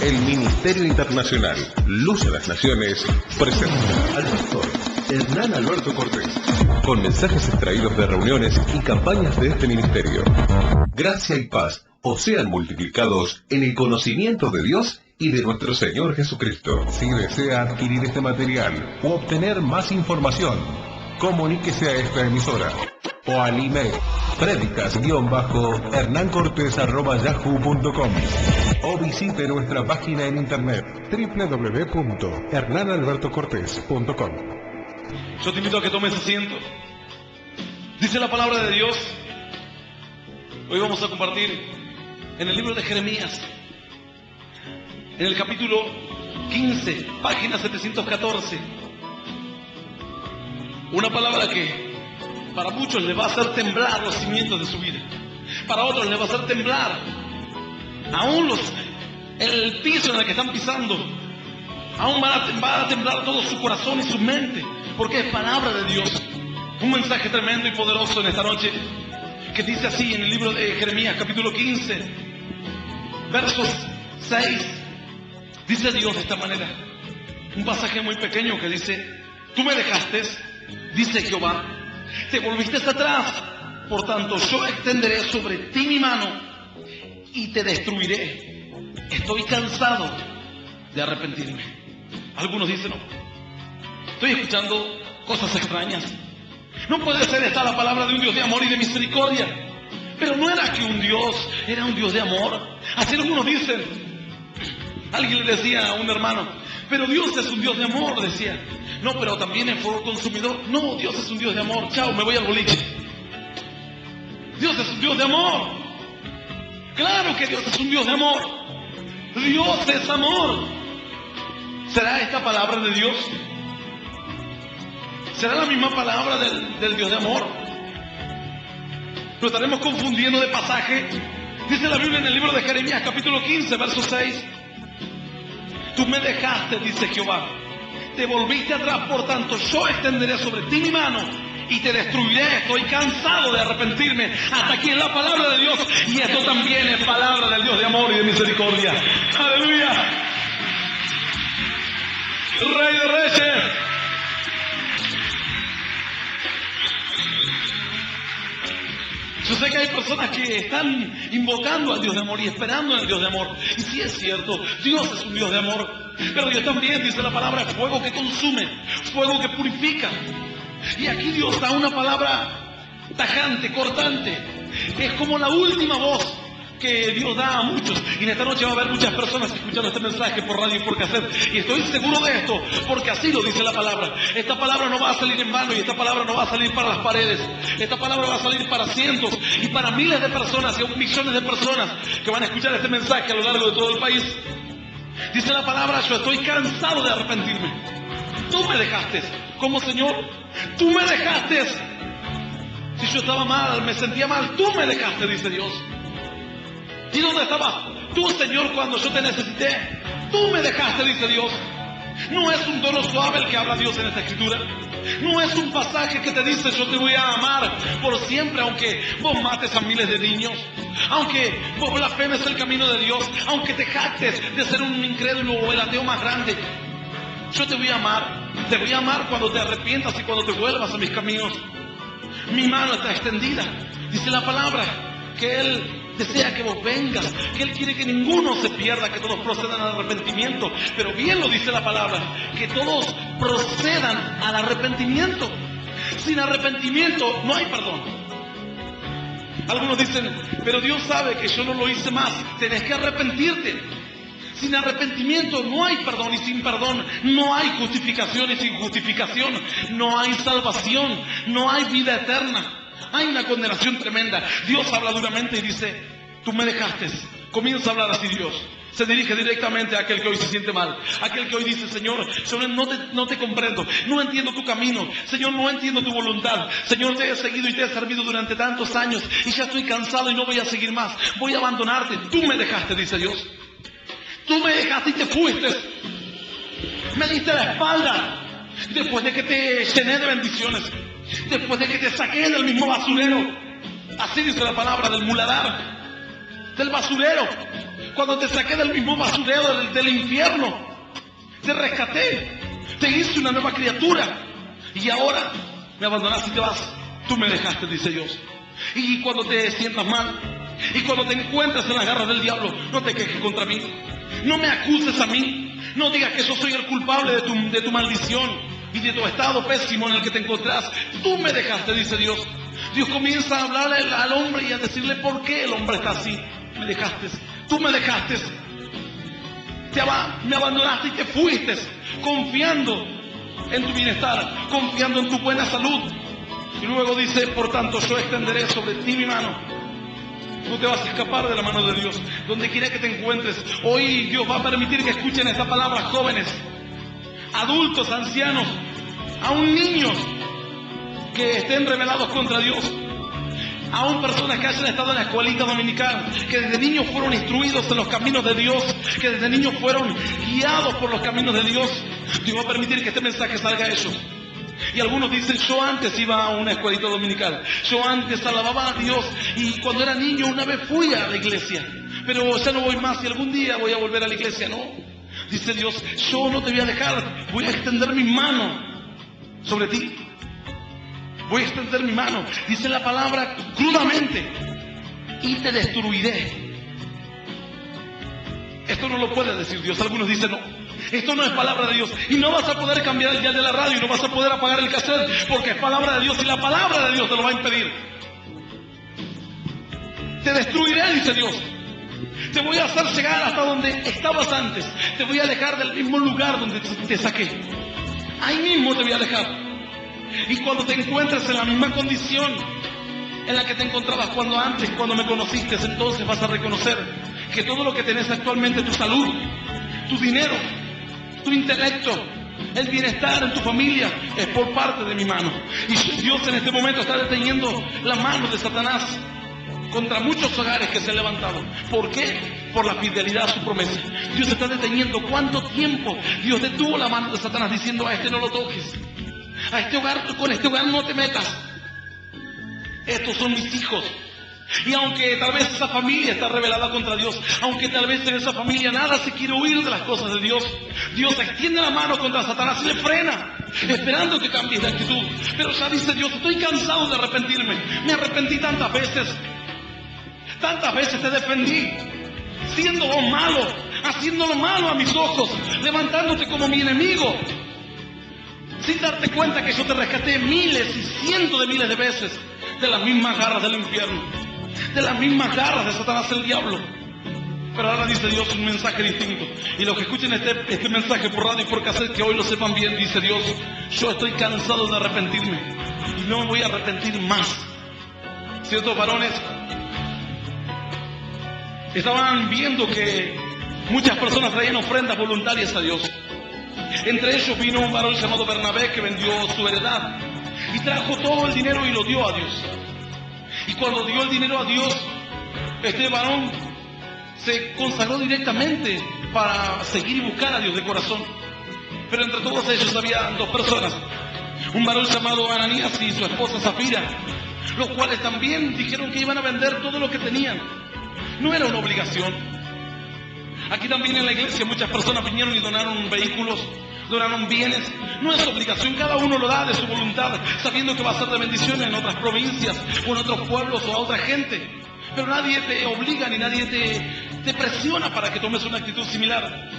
El Ministerio Internacional Luz a las Naciones presenta al pastor Hernán Alberto Cortés, con mensajes extraídos de reuniones y campañas de este ministerio. Gracia y paz os sean multiplicados en el conocimiento de Dios y de nuestro Señor Jesucristo. Si desea adquirir este material o obtener más información, comuníquese a esta emisora o al email predicas-hernancortes@yahoo.com o visite nuestra página en internet www.hernanalbertocortes.com. Yo te invito a que tomes asiento. Dice la palabra de Dios. Hoy vamos a compartir en el libro de Jeremías, en el capítulo 15, página 714. Una palabra que para muchos les va a hacer temblar los cimientos de su vida. Para otros les va a hacer temblar aún el piso en el que están pisando. Aún va a temblar todo su corazón y su mente, porque es palabra de Dios. Un mensaje tremendo y poderoso en esta noche, que dice así en el libro de Jeremías, capítulo 15, versos 6. Dice Dios de esta manera, un pasaje muy pequeño que dice: tú me dejaste, dice Jehová, te volviste atrás, por tanto yo extenderé sobre ti mi mano y te destruiré. Estoy cansado de arrepentirme. Algunos dicen: no, estoy escuchando cosas extrañas. No puede ser esta la palabra de un Dios de amor y de misericordia. Pero no era que un Dios era un Dios de amor. Así algunos dicen. Alguien le decía a un hermano: pero Dios es un Dios de amor, decía. No, pero también es fuego consumidor. No, Dios es un Dios de amor. Chao, me voy al boliche. Dios es un Dios de amor. Claro que Dios es un Dios de amor. Dios es amor. ¿Será esta palabra de Dios? ¿Será la misma palabra del Dios de amor? ¿Lo estaremos confundiendo de pasaje? Dice la Biblia en el libro de Jeremías, capítulo 15, verso 6. Tú me dejaste, dice Jehová, te volviste atrás, por tanto yo extenderé sobre ti mi mano y te destruiré. Estoy cansado de arrepentirme. Hasta aquí es la palabra de Dios, y esto también es palabra del Dios de amor y de misericordia. Aleluya. Rey de Reyes. Yo sé que hay personas que están invocando al Dios de amor y esperando en el Dios de amor. Y sí es cierto, Dios es un Dios de amor. Pero Dios también, dice la palabra, es fuego que consume, fuego que purifica. Y aquí Dios da una palabra tajante, cortante. Es como la última voz que Dios da a muchos. Y en esta noche va a haber muchas personas escuchando este mensaje por radio y por cassette. Y estoy seguro de esto, porque así lo dice la palabra. Esta palabra no va a salir en vano, y esta palabra no va a salir para las paredes. Esta palabra va a salir para cientos y para miles de personas y aún millones de personas que van a escuchar este mensaje a lo largo de todo el país. Dice la palabra: yo estoy cansado de arrepentirme. Tú me dejaste. ¿Cómo, Señor? Tú me dejaste. Si yo estaba mal, me sentía mal, tú me dejaste, dice Dios. ¿Y dónde estabas tú, Señor, cuando yo te necesité? Tú me dejaste, dice Dios. No es un tono suave el que habla Dios en esta escritura. No es un pasaje que te dice: yo te voy a amar por siempre, aunque vos mates a miles de niños, aunque vos blasfemes el camino de Dios, aunque te jactes de ser un incrédulo o el ateo más grande. Yo te voy a amar. Te voy a amar cuando te arrepientas y cuando te vuelvas a mis caminos. Mi mano está extendida. Dice la palabra que Él desea que vos vengas, que Él quiere que ninguno se pierda, que todos procedan al arrepentimiento. Pero bien lo dice la palabra, que todos procedan al arrepentimiento. Sin arrepentimiento no hay perdón. Algunos dicen: pero Dios sabe que yo no lo hice más. Tenés que arrepentirte. Sin arrepentimiento no hay perdón, y sin perdón no hay justificación, y sin justificación no hay salvación, no hay vida eterna. Hay una condenación tremenda. Dios habla duramente y dice: tú me dejaste. Comienza a hablar así Dios. Se dirige directamente a aquel que hoy se siente mal. Aquel que hoy dice: Señor, no te comprendo. No entiendo tu camino. Señor, no entiendo tu voluntad. Señor, te he seguido y te he servido durante tantos años y ya estoy cansado y no voy a seguir más. Voy a abandonarte. Tú me dejaste, dice Dios. Tú me dejaste y te fuiste. Me diste la espalda después de que te llené de bendiciones. Después de que te saqué del mismo basurero. Así dice la palabra, del muladar, del basurero. Cuando te saqué del mismo basurero del infierno, te rescaté, te hice una nueva criatura. Y ahora me abandonaste y te vas. Tú me dejaste, dice Dios. Y cuando te sientas mal, y cuando te encuentres en las garras del diablo, no te quejes contra mí. No me acuses a mí. No digas que yo soy el culpable de tu maldición y de tu estado pésimo en el que te encontrás. Tú me dejaste, dice Dios. Dios comienza a hablarle al hombre y a decirle por qué el hombre está así. Me dejaste, tú me dejaste. Me abandonaste y te fuiste, confiando en tu bienestar, confiando en tu buena salud. Y luego dice, por tanto, yo extenderé sobre ti mi mano. No te vas a escapar de la mano de Dios. Donde quiera que te encuentres, hoy Dios va a permitir que escuchen esta palabra jóvenes, adultos, ancianos, aún niños que estén rebelados contra Dios, aún personas que hayan estado en la escuelita dominical, que desde niños fueron instruidos en los caminos de Dios, que desde niños fueron guiados por los caminos de Dios. Dios va a permitir que este mensaje salga a ellos. Y algunos dicen, yo antes iba a una escuelita dominical, yo antes alababa a Dios, y cuando era niño una vez fui a la iglesia, pero ya no voy más y algún día voy a volver a la iglesia. No, dice Dios, yo no te voy a dejar, voy a extender mi mano sobre ti. Voy a extender mi mano, dice la palabra, crudamente, y te destruiré. Esto no lo puede decir Dios. Algunos dicen, no, esto no es palabra de Dios. Y no vas a poder cambiar el dial de la radio, y no vas a poder apagar el cassette, porque es palabra de Dios, y la palabra de Dios te lo va a impedir. Te destruiré, dice Dios. Te voy a hacer llegar hasta donde estabas antes. Te voy a dejar del mismo lugar donde te saqué. Ahí mismo te voy a dejar. Y cuando te encuentres en la misma condición en la que te encontrabas cuando me conociste, entonces vas a reconocer que todo lo que tenés actualmente, tu salud, tu dinero, tu intelecto, el bienestar en tu familia, es por parte de mi mano. Y Dios en este momento está deteniendo la mano de Satanás contra muchos hogares que se han levantado. ¿Por qué? Por la fidelidad a su promesa. Dios está deteniendo. ¿Cuánto tiempo Dios detuvo la mano de Satanás diciendo, a este no lo toques? A este hogar, con este hogar no te metas. Estos son mis hijos. Y aunque tal vez esa familia está rebelada contra Dios, aunque tal vez en esa familia nada se quiere huir de las cosas de Dios, Dios extiende la mano contra Satanás y le frena, esperando que cambies de actitud. Pero ya dice Dios, estoy cansado de arrepentirme. Me arrepentí tantas veces te defendí, siendo vos malo, haciéndolo malo a mis ojos, levantándote como mi enemigo, sin darte cuenta que yo te rescaté miles y cientos de miles de veces de las mismas garras del infierno, de las mismas garras de Satanás el diablo. Pero ahora dice Dios un mensaje distinto. Y los que escuchen este mensaje por radio y por cassette, que hoy lo sepan bien, dice Dios, yo estoy cansado de arrepentirme y no me voy a arrepentir más. Ciertos varones estaban viendo que muchas personas traían ofrendas voluntarias a Dios. Entre ellos vino un varón llamado Bernabé, que vendió su heredad y trajo todo el dinero y lo dio a Dios. Y cuando dio el dinero a Dios, este varón se consagró directamente para seguir y buscar a Dios de corazón. Pero entre todos ellos había dos personas, un varón llamado Ananías y su esposa Zafira, los cuales también dijeron que iban a vender todo lo que tenían. No era una obligación. Aquí también en la iglesia muchas personas vinieron y donaron vehículos, donaron bienes. No es obligación, cada uno lo da de su voluntad, sabiendo que va a ser de bendición en otras provincias o en otros pueblos o a otra gente. Pero nadie te obliga ni nadie te presiona para que tomes una actitud similar.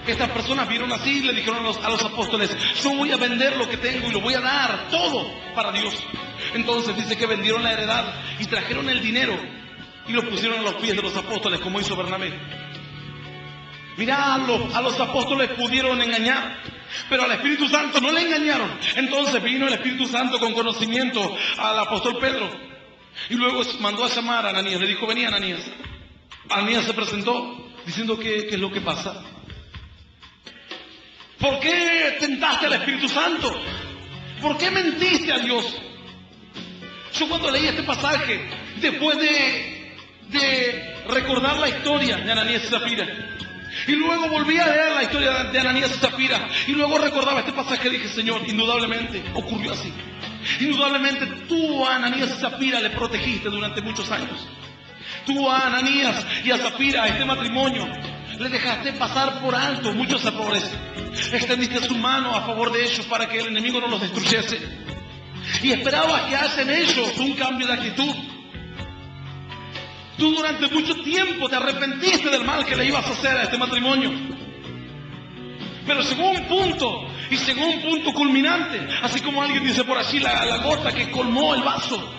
Estas personas vieron así y le dijeron a los apóstoles, yo voy a vender lo que tengo y lo voy a dar todo para Dios. Entonces dice que vendieron la heredad y trajeron el dinero y lo pusieron a los pies de los apóstoles, como hizo Bernabé. Mirá, a los apóstoles pudieron engañar, pero al Espíritu Santo no le engañaron. Entonces vino el Espíritu Santo con conocimiento al apóstol Pedro y luego mandó a llamar a Ananías. Le dijo, vení Ananías. Ananías se presentó diciendo, ¿qué es lo que pasa? ¿Por qué tentaste al Espíritu Santo? ¿Por qué mentiste a Dios? Yo cuando leí este pasaje, después de recordar la historia de Ananías y Zafira, y luego volví a leer la historia de Ananías y Zafira, y luego recordaba este pasaje, dije, Señor, indudablemente ocurrió así. Indudablemente tú a Ananías y Zafira le protegiste durante muchos años. Tú a Ananías y a Zafira, a este matrimonio, le dejaste pasar por alto muchos errores. Extendiste su mano a favor de ellos para que el enemigo no los destruyese. Y esperabas que haya en ellos un cambio de actitud. Tú durante mucho tiempo te arrepentiste del mal que le ibas a hacer a este matrimonio. Pero llegó un punto, y llegó un punto culminante, así como alguien dice por allí, la gota que colmó el vaso.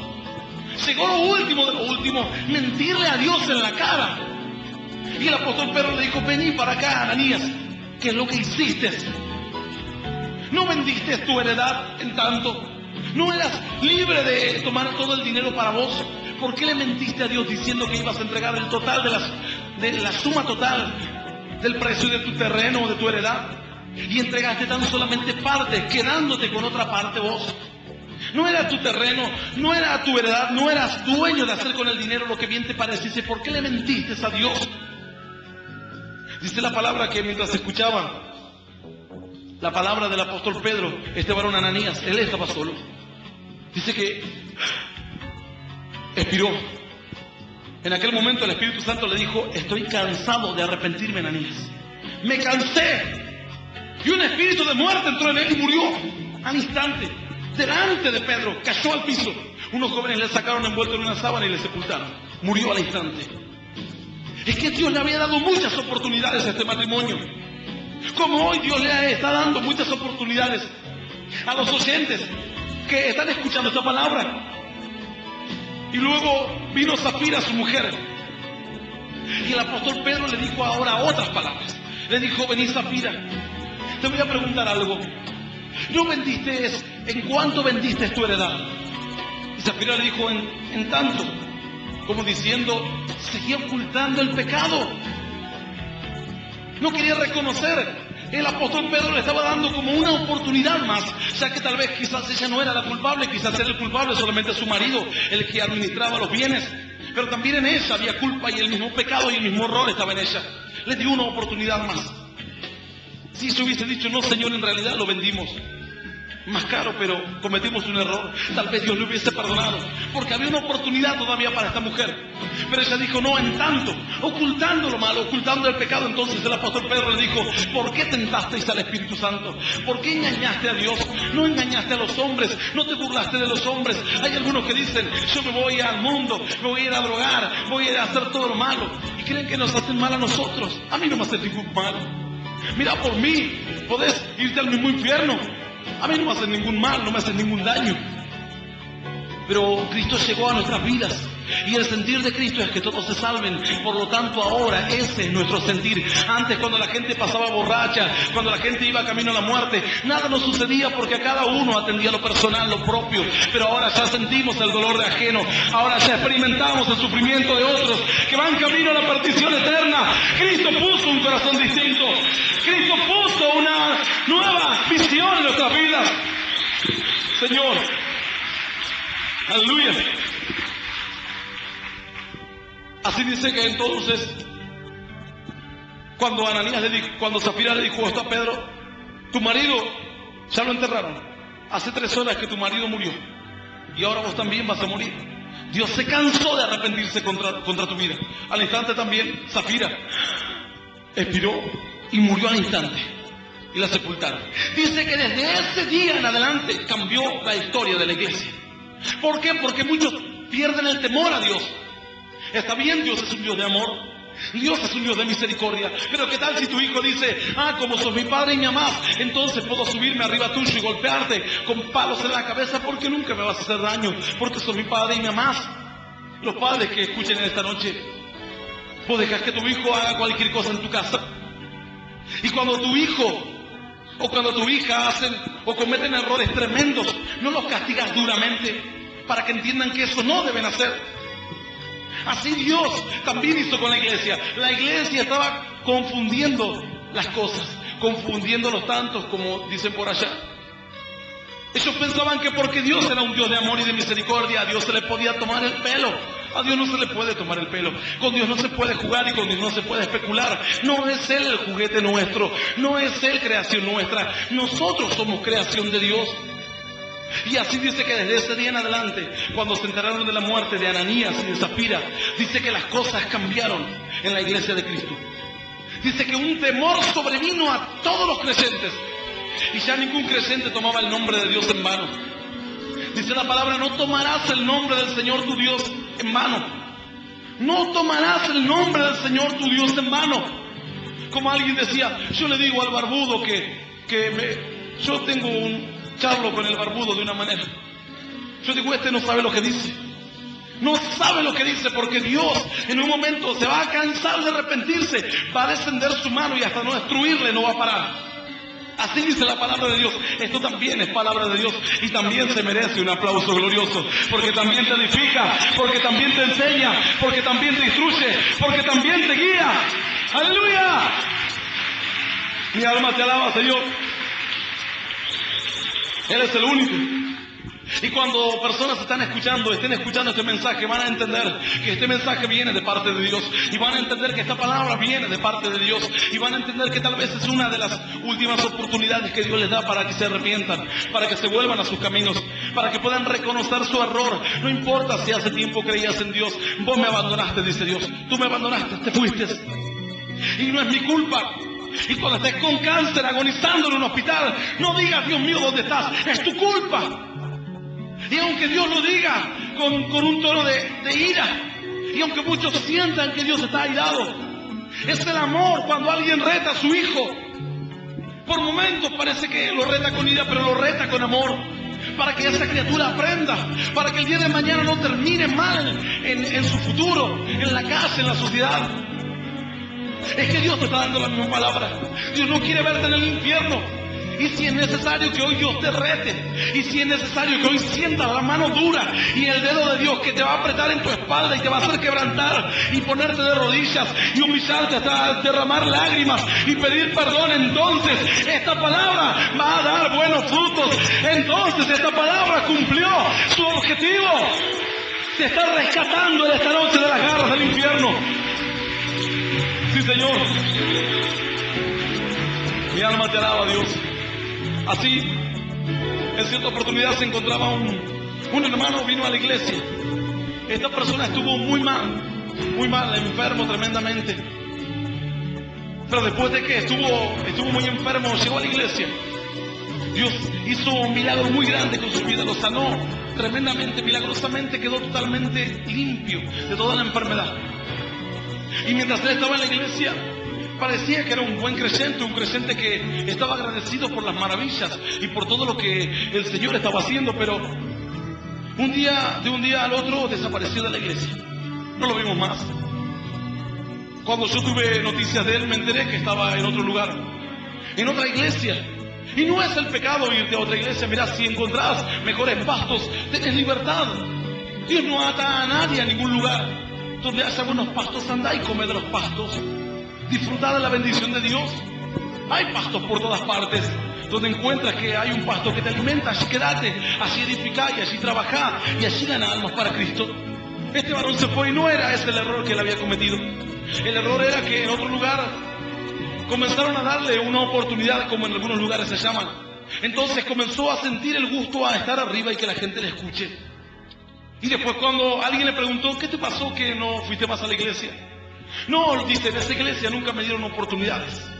Llegó lo último de lo último, mentirle a Dios en la cara. Y el apóstol Pedro le dijo, vení para acá, Ananías, ¿qué es lo que hiciste? ¿No vendiste tu heredad en tanto? ¿No eras libre de tomar todo el dinero para vos? ¿Por qué le mentiste a Dios diciendo que ibas a entregar el total de la suma total del precio de tu terreno o de tu heredad? Y entregaste tan solamente parte, quedándote con otra parte vos. No era tu terreno, no era tu heredad, no eras dueño de hacer con el dinero lo que bien te pareciese. ¿Por qué le mentiste a Dios? Dice la palabra que mientras escuchaban la palabra del apóstol Pedro, este varón Ananías, él estaba solo. Dice que expiró. En aquel momento el Espíritu Santo le dijo, estoy cansado de arrepentirme, Ananías. Me cansé. Y un espíritu de muerte entró en él y murió al instante. Delante de Pedro, cayó al piso. Unos jóvenes le sacaron envuelto en una sábana y le sepultaron. Murió al instante. Es que Dios le había dado muchas oportunidades a este matrimonio. Como hoy Dios le está dando muchas oportunidades a los oyentes que están escuchando esta palabra. Y luego vino Zafira, su mujer. Y el apóstol Pedro le dijo ahora otras palabras. Le dijo, vení Zafira, te voy a preguntar algo. ¿No vendiste, en cuánto vendiste tu heredad? Y Zafira le dijo, en tanto. Como diciendo, seguía ocultando el pecado. No quería reconocer. El apóstol Pedro le estaba dando como una oportunidad más, ya que tal vez quizás ella no era la culpable, quizás era el culpable solamente su marido, el que administraba los bienes. Pero también en ella había culpa y el mismo pecado y el mismo error estaba en ella. Le dio una oportunidad más. Si se hubiese dicho, no Señor, en realidad lo vendimos más caro, pero cometimos un error, tal vez Dios le hubiese perdonado, porque había una oportunidad todavía para esta mujer. Pero ella dijo, no, en tanto, ocultando lo malo, ocultando el pecado. Entonces el apóstol Pedro le dijo, ¿por qué tentasteis al Espíritu Santo? ¿Por qué engañaste a Dios? No engañaste a los hombres, no te burlaste de los hombres. Hay algunos que dicen, yo me voy al mundo, me voy a ir a drogar, voy a ir a hacer todo lo malo, y creen que nos hacen mal a nosotros. A mí no me hacen ningún mal. Mira por mí, podés irte al mismo infierno. A mí no me hacen ningún mal, no me hacen ningún daño. Pero Cristo llegó a nuestras vidas y el sentir de Cristo es que todos se salven. Por lo tanto ahora ese es nuestro sentir. Antes, cuando la gente pasaba borracha, cuando la gente iba camino a la muerte, nada nos sucedía porque a cada uno atendía lo personal, lo propio. Pero ahora ya sentimos el dolor de ajeno. Ahora ya experimentamos el sufrimiento de otros que van camino a la perdición eterna. Cristo puso un corazón distinto. Cristo puso una nueva visión en nuestras vidas. Señor, aleluya. Así dice que entonces, cuando Zafira le dijo esto a Pedro, tu marido ya lo enterraron. Hace 3 horas que tu marido murió y ahora vos también vas a morir. Dios se cansó de arrepentirse contra tu vida. Al instante también Zafira expiró y murió al instante y la sepultaron. Dice que desde ese día en adelante cambió la historia de la iglesia. ¿Por qué? Porque muchos pierden el temor a Dios. Está bien, Dios es un Dios de amor, Dios es un Dios de misericordia, pero ¿qué tal si tu hijo dice, como sos mi padre y me amás, entonces puedo subirme arriba tuyo y golpearte con palos en la cabeza porque nunca me vas a hacer daño, porque sos mi padre y me amás? Los padres que escuchen en esta noche, vos dejás que tu hijo haga cualquier cosa en tu casa, y cuando tu hijo o cuando tu hija hacen o cometen errores tremendos, no los castigas duramente para que entiendan que eso no deben hacer. Así Dios también hizo con la iglesia. La iglesia estaba confundiendo las cosas, confundiendo los tantos, como dicen por allá. Ellos pensaban que porque Dios era un Dios de amor y de misericordia, a Dios se le podía tomar el pelo. A Dios no se le puede tomar el pelo. Con Dios no se puede jugar y con Dios no se puede especular. No es Él el juguete nuestro, no es Él creación nuestra. Nosotros somos creación de Dios. Y así dice que desde ese día en adelante, cuando se enteraron de la muerte de Ananías y de Zafira, dice que las cosas cambiaron en la iglesia de Cristo. Dice que un temor sobrevino a todos los creyentes. Y ya ningún creyente tomaba el nombre de Dios en vano. Dice la palabra, no tomarás el nombre del Señor tu Dios en vano. No tomarás el nombre del Señor tu Dios en vano. Como alguien decía, yo le digo al barbudo yo tengo un charlo con el barbudo de una manera. Yo digo, este no sabe lo que dice. No sabe lo que dice, porque Dios en un momento se va a cansar de arrepentirse, va a descender su mano y hasta no destruirle no va a parar. Así dice la palabra de Dios. Esto también es palabra de Dios y también se merece un aplauso glorioso, porque también te edifica, porque también te enseña, porque también te instruye, porque también te guía. ¡Aleluya! Mi alma te alaba, Señor. Eres el único. Y cuando personas estén escuchando este mensaje, van a entender que este mensaje viene de parte de Dios. Y van a entender que esta palabra viene de parte de Dios. Y van a entender que tal vez es una de las últimas oportunidades que Dios les da para que se arrepientan, para que se vuelvan a sus caminos, para que puedan reconocer su error. No importa si hace tiempo creías en Dios. Vos me abandonaste, dice Dios. Tú me abandonaste, te fuiste. Y no es mi culpa. Y cuando estés con cáncer, agonizando en un hospital, no digas, Dios mío, ¿dónde estás? Es tu culpa. Y aunque Dios lo diga con un tono de ira, y aunque muchos sientan que Dios está airado, es el amor cuando alguien reta a su hijo. Por momentos parece que lo reta con ira, pero lo reta con amor, para que esa criatura aprenda, para que el día de mañana no termine mal en su futuro, en la casa, en la sociedad. Es que Dios te está dando la misma palabra. Dios no quiere verte en el infierno. Y si es necesario que hoy Dios te rete, y si es necesario que hoy sientas la mano dura y el dedo de Dios que te va a apretar en tu espalda y te va a hacer quebrantar y ponerte de rodillas y humillarte hasta derramar lágrimas y pedir perdón, entonces esta palabra va a dar buenos frutos. Entonces esta palabra cumplió su objetivo. Te está rescatando en esta noche de las garras del infierno. Sí, Señor. Mi alma te alaba, Dios. Así, en cierta oportunidad se encontraba un hermano, vino a la iglesia. Esta persona estuvo muy mal, enfermo tremendamente. Pero después de que estuvo muy enfermo, llegó a la iglesia. Dios hizo un milagro muy grande con su vida, lo sanó tremendamente, milagrosamente, quedó totalmente limpio de toda la enfermedad. Y mientras él estaba en la iglesia, parecía que era un buen creyente, un creyente que estaba agradecido por las maravillas y por todo lo que el Señor estaba haciendo, pero de un día al otro desapareció de la iglesia. No lo vimos más. Cuando yo tuve noticias de él, me enteré que estaba en otro lugar, en otra iglesia. Y no es el pecado irte a otra iglesia. Mirá, si encontrás mejores pastos, tenés libertad. Dios no ata a nadie a ningún lugar. Donde haya buenos pastos, andá y come de los pastos. Disfrutar de la bendición de Dios. Hay pastos por todas partes. Donde encuentras que hay un pasto que te alimenta, allí quédate, allí edificá y allí trabajá y allí gana almas para Cristo. Este varón se fue y no era ese el error que él había cometido. El error era que en otro lugar comenzaron a darle una oportunidad, como en algunos lugares se llaman. Entonces comenzó a sentir el gusto a estar arriba y que la gente le escuche. Y después cuando alguien le preguntó, ¿qué te pasó que no fuiste más a la iglesia? No, dice, en esa iglesia nunca me dieron oportunidades.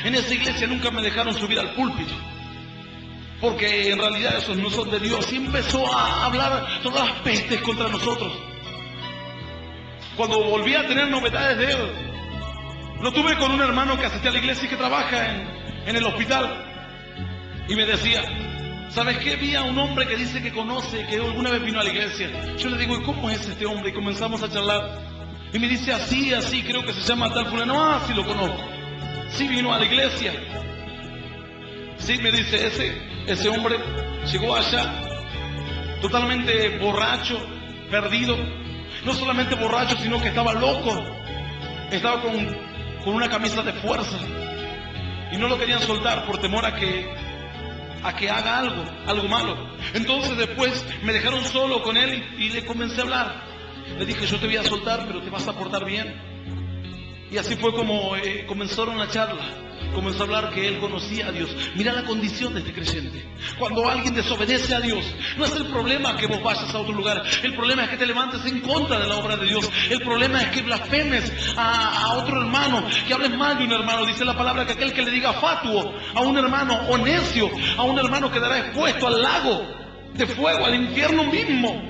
En esa iglesia nunca me dejaron subir al púlpito. Porque en realidad esos no son de Dios. Y empezó a hablar todas las pestes contra nosotros. Cuando volví a tener novedades de él, lo tuve con un hermano que asistía a la iglesia y que trabaja en el hospital. Y me decía, ¿sabes qué? Vi a un hombre que dice que conoce, que alguna vez vino a la iglesia. Yo le digo, ¿y cómo es este hombre? Y comenzamos a charlar. Y me dice, así, creo que se llama tal fulano. Ah, sí lo conozco. Sí vino a la iglesia. Sí, me dice, ese hombre llegó allá totalmente borracho, perdido. No solamente borracho, sino que estaba loco. Estaba con una camisa de fuerza. Y no lo querían soltar por temor a que haga algo malo. Entonces después me dejaron solo con él y le comencé a hablar. Le dije, yo te voy a soltar, pero te vas a portar bien. Y así fue como comenzaron la charla. comenzó a hablar que él conocía a Dios. Mira la condición de este creyente. Cuando alguien desobedece a Dios, no es el problema que vos vayas a otro lugar. El problema es que te levantes en contra de la obra de Dios. El problema es que blasfemes a otro hermano, que hables mal de un hermano. Dice la palabra que aquel que le diga fatuo a un hermano o necio a un hermano quedará expuesto al lago de fuego, al infierno mismo.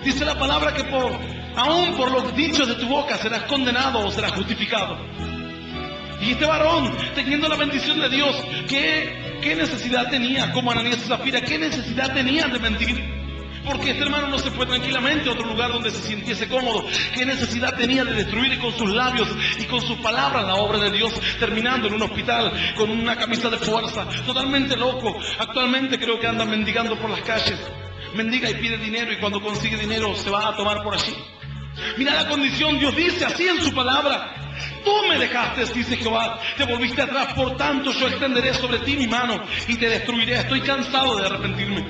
Dice la palabra que aún por los dichos de tu boca serás condenado o serás justificado. Y este varón, teniendo la bendición de Dios, ¿qué necesidad tenía? Como Ananías y Zafira, ¿qué necesidad tenían de mentir? Porque este hermano no se fue tranquilamente a otro lugar donde se sintiese cómodo. ¿Qué necesidad tenía de destruir con sus labios y con sus palabras la obra de Dios, terminando en un hospital con una camisa de fuerza, totalmente loco? Actualmente creo que anda mendigando por las calles. Mendiga y pide dinero, y cuando consigue dinero se va a tomar por allí. Mira la condición. Dios dice así en su palabra: tú me dejaste, dice Jehová, te volviste atrás, por tanto yo extenderé sobre ti mi mano y te destruiré. Estoy cansado de arrepentirme.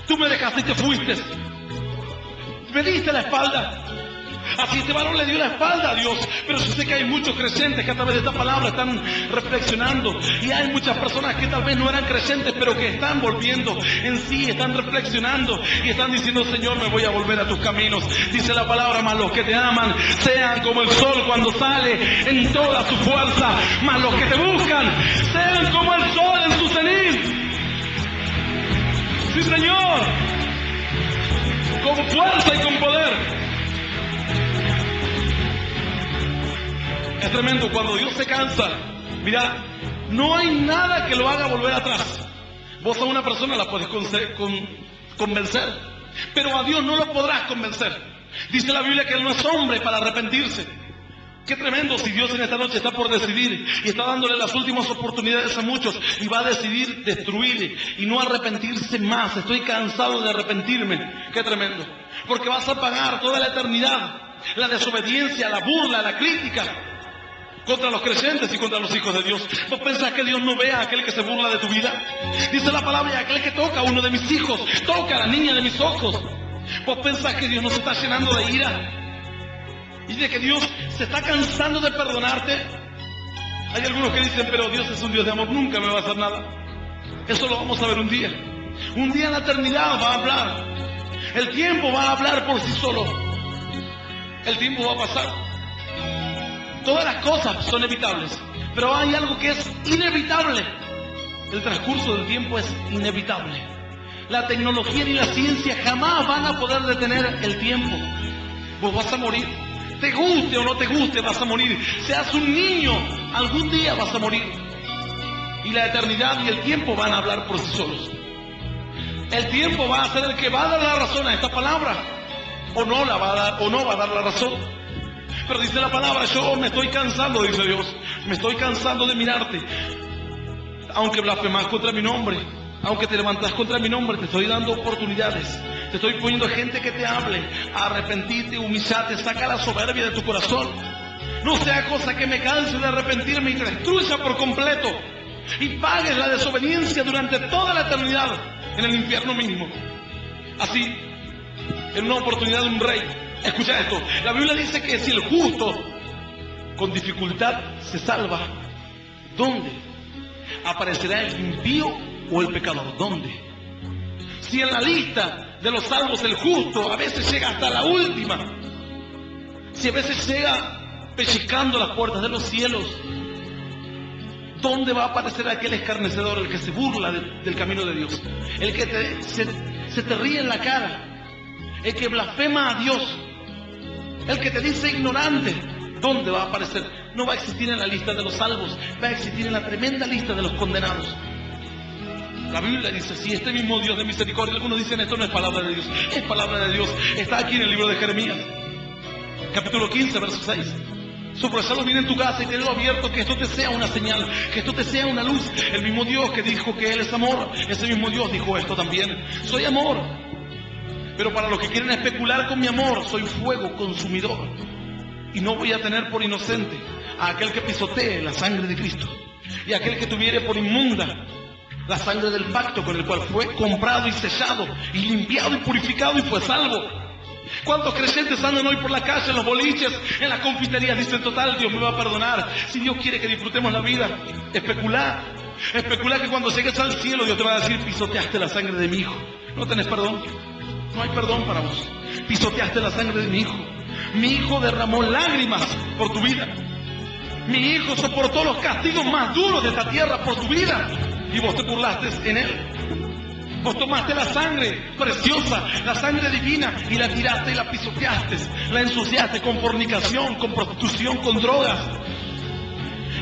Tú me dejaste y te fuiste. Me diste la espalda. Así este varón le dio la espalda a Dios. Pero yo sé que hay muchos creyentes que a través de esta palabra están reflexionando. Y hay muchas personas que tal vez no eran creyentes, pero que están volviendo en sí, están reflexionando y están diciendo: Señor, me voy a volver a tus caminos. Dice la palabra: mas los que te aman sean como el sol cuando sale en toda su fuerza. Mas los que te buscan sean como el sol en su cenit. Sí, Señor, con fuerza y con poder. Es tremendo cuando Dios se cansa. Mira, no hay nada que lo haga volver atrás. Vos a una persona la podés convencer, pero a Dios no lo podrás convencer. Dice la Biblia que Él no es hombre para arrepentirse. Qué tremendo si Dios en esta noche está por decidir y está dándole las últimas oportunidades a muchos y va a decidir destruir y no arrepentirse más. Estoy cansado de arrepentirme. Qué tremendo. Porque vas a pagar toda la eternidad la desobediencia, la burla, la crítica contra los creyentes y contra los hijos de Dios. ¿Vos pensás que Dios no ve a aquel que se burla de tu vida? Dice la palabra: y aquel que toca a uno de mis hijos, toca a la niña de mis ojos. ¿Vos pensás que Dios no se está llenando de ira? Y de que Dios se está cansando de perdonarte. Hay algunos que dicen: pero Dios es un Dios de amor, nunca me va a hacer nada. Eso lo vamos a ver un día. Un día en la eternidad va a hablar. El tiempo va a hablar por sí solo. El tiempo va a pasar. Todas las cosas son evitables, pero hay algo que es inevitable. El transcurso del tiempo es inevitable. La tecnología ni la ciencia jamás van a poder detener el tiempo. Vos vas a morir. Te guste o no te guste, vas a morir. Seas un niño, algún día vas a morir. Y la eternidad y el tiempo van a hablar por sí solos. El tiempo va a ser el que va a dar la razón a esta palabra, o no la va a dar, o no va a dar la razón. Pero dice la palabra: yo me estoy cansando, dice Dios, me estoy cansando de mirarte. Aunque blasfemas contra mi nombre, aunque te levantas contra mi nombre, te estoy dando oportunidades. Te estoy poniendo gente que te hable. Arrepentirte, humillate, saca la soberbia de tu corazón. No sea cosa que me canse de arrepentirme y te destruya por completo y pagues la desobediencia durante toda la eternidad en el infierno mismo. Así, en una oportunidad de un rey, escucha esto, la Biblia dice que si el justo con dificultad se salva, ¿dónde aparecerá el impío o el pecador? ¿Dónde? Si en la lista de los salvos el justo a veces llega hasta la última, si a veces llega pellizcando las puertas de los cielos, ¿dónde va a aparecer aquel escarnecedor, el que se burla del camino de Dios, el que se te ríe en la cara, el que blasfema a Dios, el que te dice ignorante? ¿Dónde va a aparecer? No va a existir en la lista de los salvos, va a existir en la tremenda lista de los condenados. La Biblia dice: si este mismo Dios de misericordia, algunos dicen esto no es palabra de Dios, es palabra de Dios, está aquí en el libro de Jeremías, capítulo 15, verso 6. Subrayalo bien en tu casa y tenlo abierto, que esto te sea una señal, que esto te sea una luz. El mismo Dios que dijo que Él es amor, ese mismo Dios dijo esto también: soy amor, pero para los que quieren especular con mi amor, soy fuego consumidor, y no voy a tener por inocente a aquel que pisotee la sangre de Cristo, y a aquel que tuviere por inmunda la sangre del pacto con el cual fue comprado y sellado y limpiado y purificado y fue salvo. ¿Cuántos creyentes andan hoy por la calle, en los boliches, en las confiterías? Dicen, total, Dios me va a perdonar. Si Dios quiere que disfrutemos la vida, especular que cuando llegues al cielo Dios te va a decir, pisoteaste la sangre de mi hijo. No tenés perdón. No hay perdón para vos. Pisoteaste la sangre de mi hijo. Mi hijo derramó lágrimas por tu vida. Mi hijo soportó los castigos más duros de esta tierra por tu vida. Y vos te burlaste en él. Vos tomaste la sangre preciosa, la sangre divina, y la tiraste y la pisoteaste. La ensuciaste con fornicación, con prostitución, con drogas.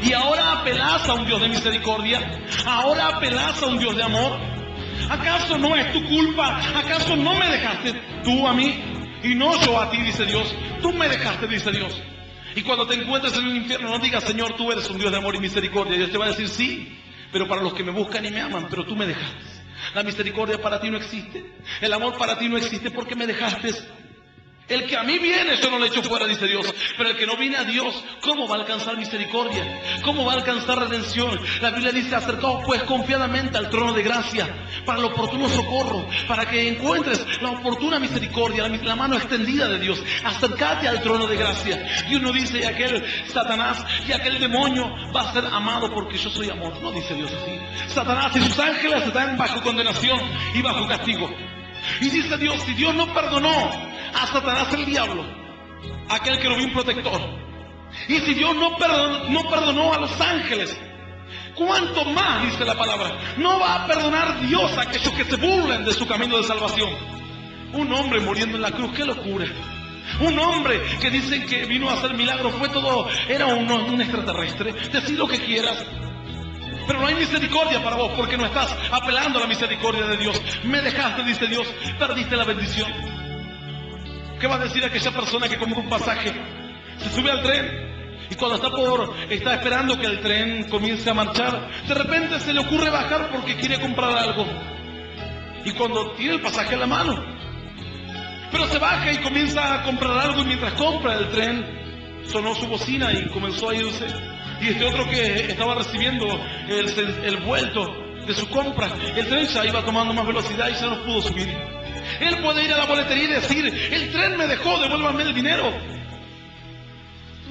Y ahora apelás a un Dios de misericordia. Ahora apelás a un Dios de amor. ¿Acaso no es tu culpa? ¿Acaso no me dejaste tú a mí? Y no yo a ti, dice Dios. Tú me dejaste, dice Dios. Y cuando te encuentres en el infierno, no digas, Señor, tú eres un Dios de amor y misericordia. Dios te va a decir, sí, pero para los que me buscan y me aman, pero tú me dejaste. La misericordia para ti no existe. El amor para ti no existe porque me dejaste. El que a mí viene, yo no le echo fuera, dice Dios. Pero el que no viene a Dios, ¿cómo va a alcanzar misericordia? ¿Cómo va a alcanzar redención? La Biblia dice, acercaos pues confiadamente al trono de gracia, para el oportuno socorro, para que encuentres la oportuna misericordia, la mano extendida de Dios. Acércate al trono de gracia. Dios no dice, y aquel Satanás y aquel demonio va a ser amado porque yo soy amor. No dice Dios así. Satanás y sus ángeles están bajo condenación y bajo castigo. Y dice Dios, si Dios no perdonó a Satanás el diablo, aquel querubín protector, y si Dios no perdonó a los ángeles, ¿cuánto más, dice la palabra, no va a perdonar Dios a aquellos que se burlen de su camino de salvación? Un hombre muriendo en la cruz, qué locura. Un hombre que dicen que vino a hacer milagros, era un extraterrestre. Decid lo que quieras, pero no hay misericordia para vos porque no estás apelando a la misericordia de Dios. Me dejaste, dice Dios, perdiste la bendición. ¿Qué va a decir aquella persona que compró un pasaje? Se sube al tren y cuando está esperando que el tren comience a marchar, de repente se le ocurre bajar porque quiere comprar algo. Y cuando tiene el pasaje en la mano, pero se baja y comienza a comprar algo, y mientras compra el tren, sonó su bocina y comenzó a irse. Y este otro que estaba recibiendo el vuelto de su compra, el tren ya iba tomando más velocidad y ya no pudo subir. Él puede ir a la boletería y decir, el tren me dejó, devuélvame el dinero.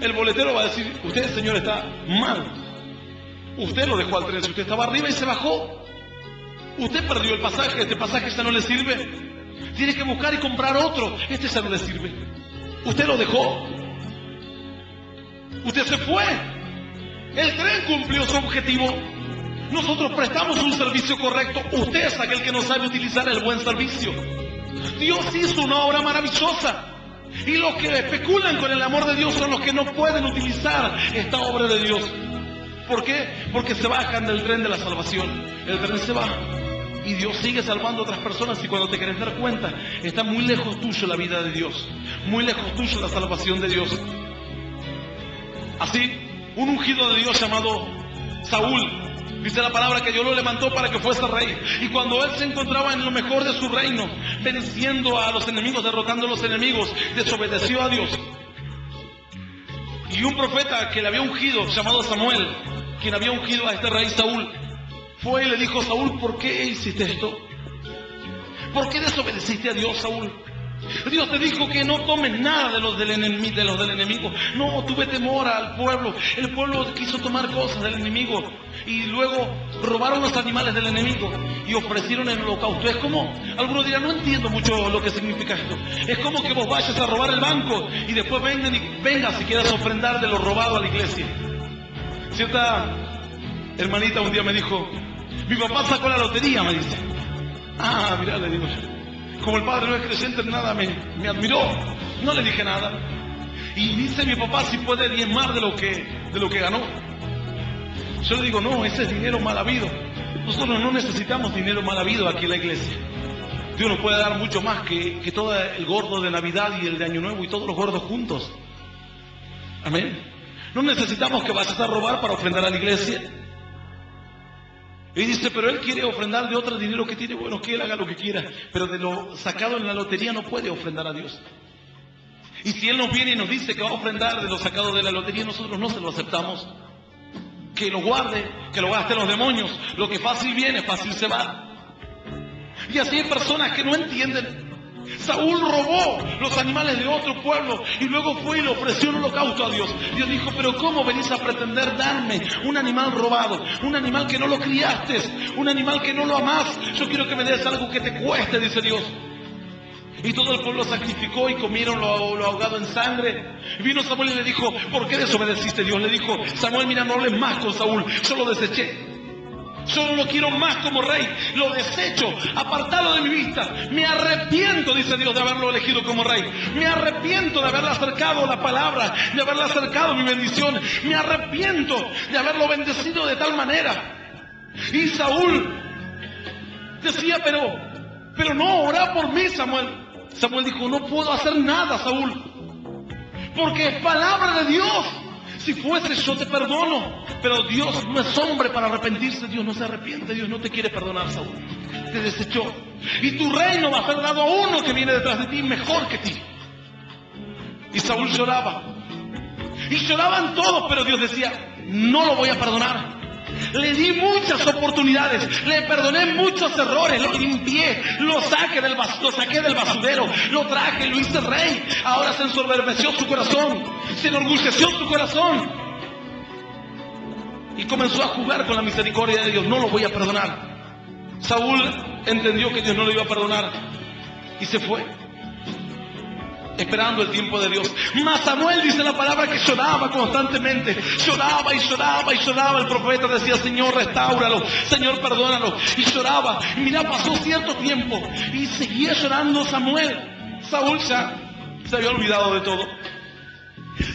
El boletero va a decir, usted, señor, está mal. Usted lo dejó al tren, si usted estaba arriba y se bajó. Usted perdió el pasaje, este pasaje ya no le sirve. Tiene que buscar y comprar otro, este ya no le sirve. Usted lo dejó. Usted se fue. El tren cumplió su objetivo. Nosotros prestamos un servicio correcto. Usted es aquel que no sabe utilizar el buen servicio. Dios hizo una obra maravillosa. Y los que especulan con el amor de Dios son los que no pueden utilizar esta obra de Dios. ¿Por qué? Porque se bajan del tren de la salvación. El tren se va y Dios sigue salvando a otras personas, y cuando te querés dar cuenta, está muy lejos tuyo la vida de Dios, muy lejos tuyo la salvación de Dios. Así, un ungido de Dios llamado Saúl, dice la palabra que Dios lo levantó para que fuese rey. Y cuando él se encontraba en lo mejor de su reino, venciendo a los enemigos, derrotando a los enemigos, desobedeció a Dios. Y un profeta que le había ungido, llamado Samuel, quien había ungido a este rey Saúl, fue y le dijo, Saúl, ¿por qué hiciste esto? ¿Por qué desobedeciste a Dios, Saúl? Dios te dijo que no tomes nada de los del enemigo. No, tuve temor al pueblo. El pueblo quiso tomar cosas del enemigo y luego robaron los animales del enemigo y ofrecieron el holocausto. Es como, algunos dirán, no entiendo mucho lo que significa esto. Es como que vos vayas a robar el banco y después vengas si quieras ofrendar de lo robado a la iglesia. Cierta hermanita un día me dijo, mi papá sacó la lotería, me dice. Ah, mirá, le digo yo. Como el padre no es creyente en nada, me admiró. No le dije nada. Y dice mi papá si puede diezmar de lo que ganó. Yo le digo, no, ese es dinero mal habido. Nosotros no necesitamos dinero mal habido aquí en la iglesia. Dios nos puede dar mucho más que todo el gordo de Navidad y el de Año Nuevo y todos los gordos juntos. Amén. No necesitamos que vayas a robar para ofrendar a la iglesia. Y dice, pero él quiere ofrendar de otro dinero que tiene. Bueno, que él haga lo que quiera, pero de lo sacado en la lotería no puede ofrendar a Dios. Y si él nos viene y nos dice que va a ofrendar de lo sacado de la lotería, nosotros no se lo aceptamos. Que lo guarde, que lo gasten los demonios. Lo que fácil viene, fácil se va. Y así hay personas que no entienden. Saúl robó los animales de otro pueblo y luego fue y le ofreció un holocausto a Dios. Dios dijo, pero ¿cómo venís a pretender darme un animal robado? Un animal que no lo criaste, un animal que no lo amás. Yo quiero que me des algo que te cueste, dice Dios. Y todo el pueblo sacrificó y comieron lo ahogado en sangre. Y vino Samuel y le dijo, ¿por qué desobedeciste? Dios le dijo, Samuel, mira, no hables más con Saúl, yo lo deseché. Yo no lo quiero más como rey, lo desecho, apartalo de mi vista. Me arrepiento, dice Dios, de haberlo elegido como rey. Me arrepiento de haberle acercado la palabra, de haberle acercado mi bendición. Me arrepiento de haberlo bendecido de tal manera. Y Saúl decía, pero no, orá por mí, Samuel. Samuel dijo, no puedo hacer nada, Saúl, porque es palabra de Dios. Si fuese, yo te perdono. Pero Dios no es hombre para arrepentirse. Dios no se arrepiente. Dios no te quiere perdonar, Saúl. Te desechó. Y tu reino va a ser dado a uno que viene detrás de ti mejor que ti. Y Saúl lloraba. Y lloraban todos, pero Dios decía, no lo voy a perdonar. Le di muchas oportunidades, le perdoné muchos errores, lo limpié, lo saqué del basurero, lo traje, lo hice rey. Ahora se ensoberbeció su corazón, se enorgulleció su corazón y comenzó a jugar con la misericordia de Dios. No lo voy a perdonar. Saúl entendió que Dios no lo iba a perdonar y se fue, esperando el tiempo de Dios. Mas Samuel, dice la palabra, que lloraba constantemente. Lloraba y lloraba y lloraba. El profeta decía, Señor, restáuralo, Señor, perdónalo. Y lloraba. Y mira, pasó cierto tiempo y seguía llorando Samuel. Saúl ya se había olvidado de todo.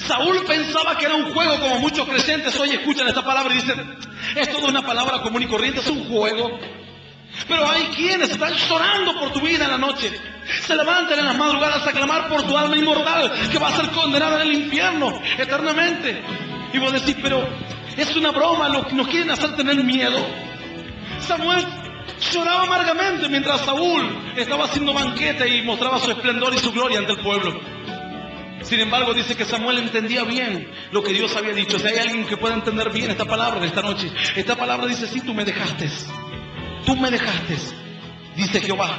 Saúl pensaba que era un juego, como muchos creyentes hoy escuchan esta palabra y dicen, es toda una palabra común y corriente, es un juego. Pero hay quienes están llorando por tu vida en la noche. Se levantan en las madrugadas a clamar por tu alma inmortal, que va a ser condenada en el infierno eternamente. Y vos decís, pero es una broma, nos quieren hacer tener miedo. Samuel lloraba amargamente mientras Saúl estaba haciendo banquete y mostraba su esplendor y su gloria ante el pueblo. Sin embargo, dice que Samuel entendía bien lo que Dios había dicho. Si hay alguien que pueda entender bien esta palabra de esta noche, esta palabra dice, sí, tú me dejaste, dice Jehová,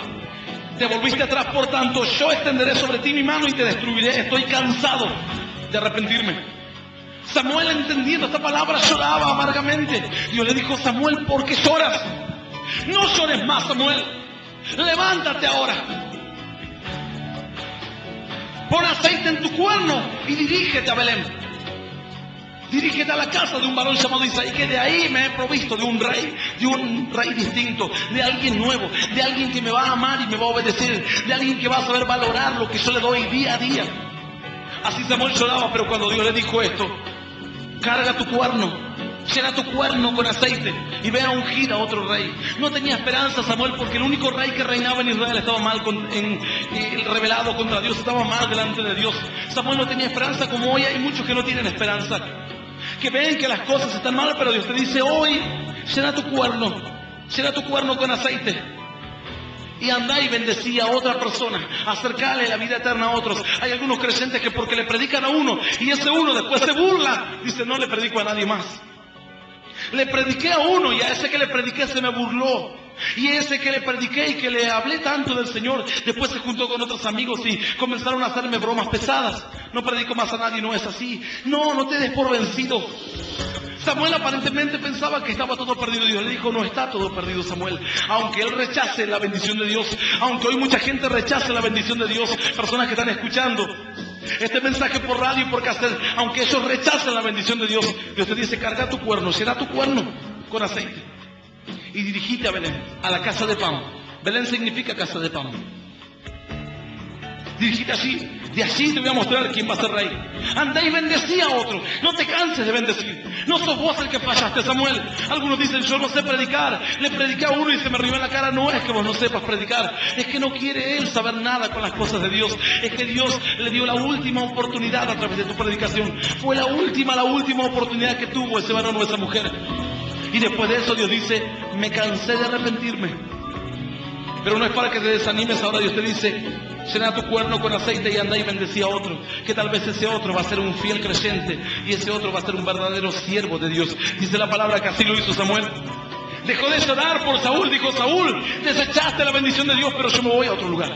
te volviste atrás, por tanto yo extenderé sobre ti mi mano y te destruiré. Estoy cansado de arrepentirme. Samuel, entendiendo esta palabra, lloraba amargamente. Dios le dijo, Samuel, ¿por qué lloras? No llores más, Samuel, levántate ahora, pon aceite en tu cuerno y dirígete a Belén. Dirígete a la casa de un varón llamado Isaí, que de ahí me he provisto de un rey distinto, de alguien nuevo, de alguien que me va a amar y me va a obedecer, de alguien que va a saber valorar lo que yo le doy día a día. Así Samuel lloraba, pero cuando Dios le dijo esto, carga tu cuerno, llena tu cuerno con aceite y ve a ungir a otro rey. No tenía esperanza Samuel, porque el único rey que reinaba en Israel estaba mal, rebelado contra Dios, estaba mal delante de Dios. Samuel no tenía esperanza, como hoy hay muchos que no tienen esperanza, que ven que las cosas están mal, pero Dios te dice hoy, llena tu cuerno con aceite y andá y bendecí a otra persona, acercale la vida eterna a otros. Hay algunos creyentes que porque le predican a uno y ese uno después se burla, dice, no le predico a nadie más. Le prediqué a uno y a ese que le prediqué se me burló. Y ese que le prediqué y que le hablé tanto del Señor, después se juntó con otros amigos y comenzaron a hacerme bromas pesadas. No predico más a nadie, no es así. No te des por vencido. Samuel aparentemente pensaba que estaba todo perdido. Dios le dijo, no está todo perdido, Samuel. Aunque él rechace la bendición de Dios, aunque hoy mucha gente rechace la bendición de Dios, personas que están escuchando este mensaje por radio y por cassette, aunque ellos rechacen la bendición de Dios, Dios te dice, carga tu cuerno, llena tu cuerno con aceite y dirigite a Belén, a la casa de pan. Belén significa casa de pan. Dirigite allí, de allí te voy a mostrar quién va a ser rey. Andá y bendecí a otro, no te canses de bendecir. No sos vos el que fallaste, Samuel. Algunos dicen, yo no sé predicar, le prediqué a uno y se me rió en la cara. No es que vos no sepas predicar, es que no quiere él saber nada con las cosas de Dios. Es que Dios le dio la última oportunidad a través de tu predicación. Fue la última oportunidad que tuvo ese varón o esa mujer. Y después de eso Dios dice, me cansé de arrepentirme. Pero no es para que te desanimes. Ahora Dios te dice, llena tu cuerno con aceite y anda y bendecí a otro, que tal vez ese otro va a ser un fiel creyente y ese otro va a ser un verdadero siervo de Dios. Dice la palabra que así lo hizo Samuel. Dejó de llorar por Saúl. Dijo, Saúl, desechaste la bendición de Dios, pero yo me voy a otro lugar.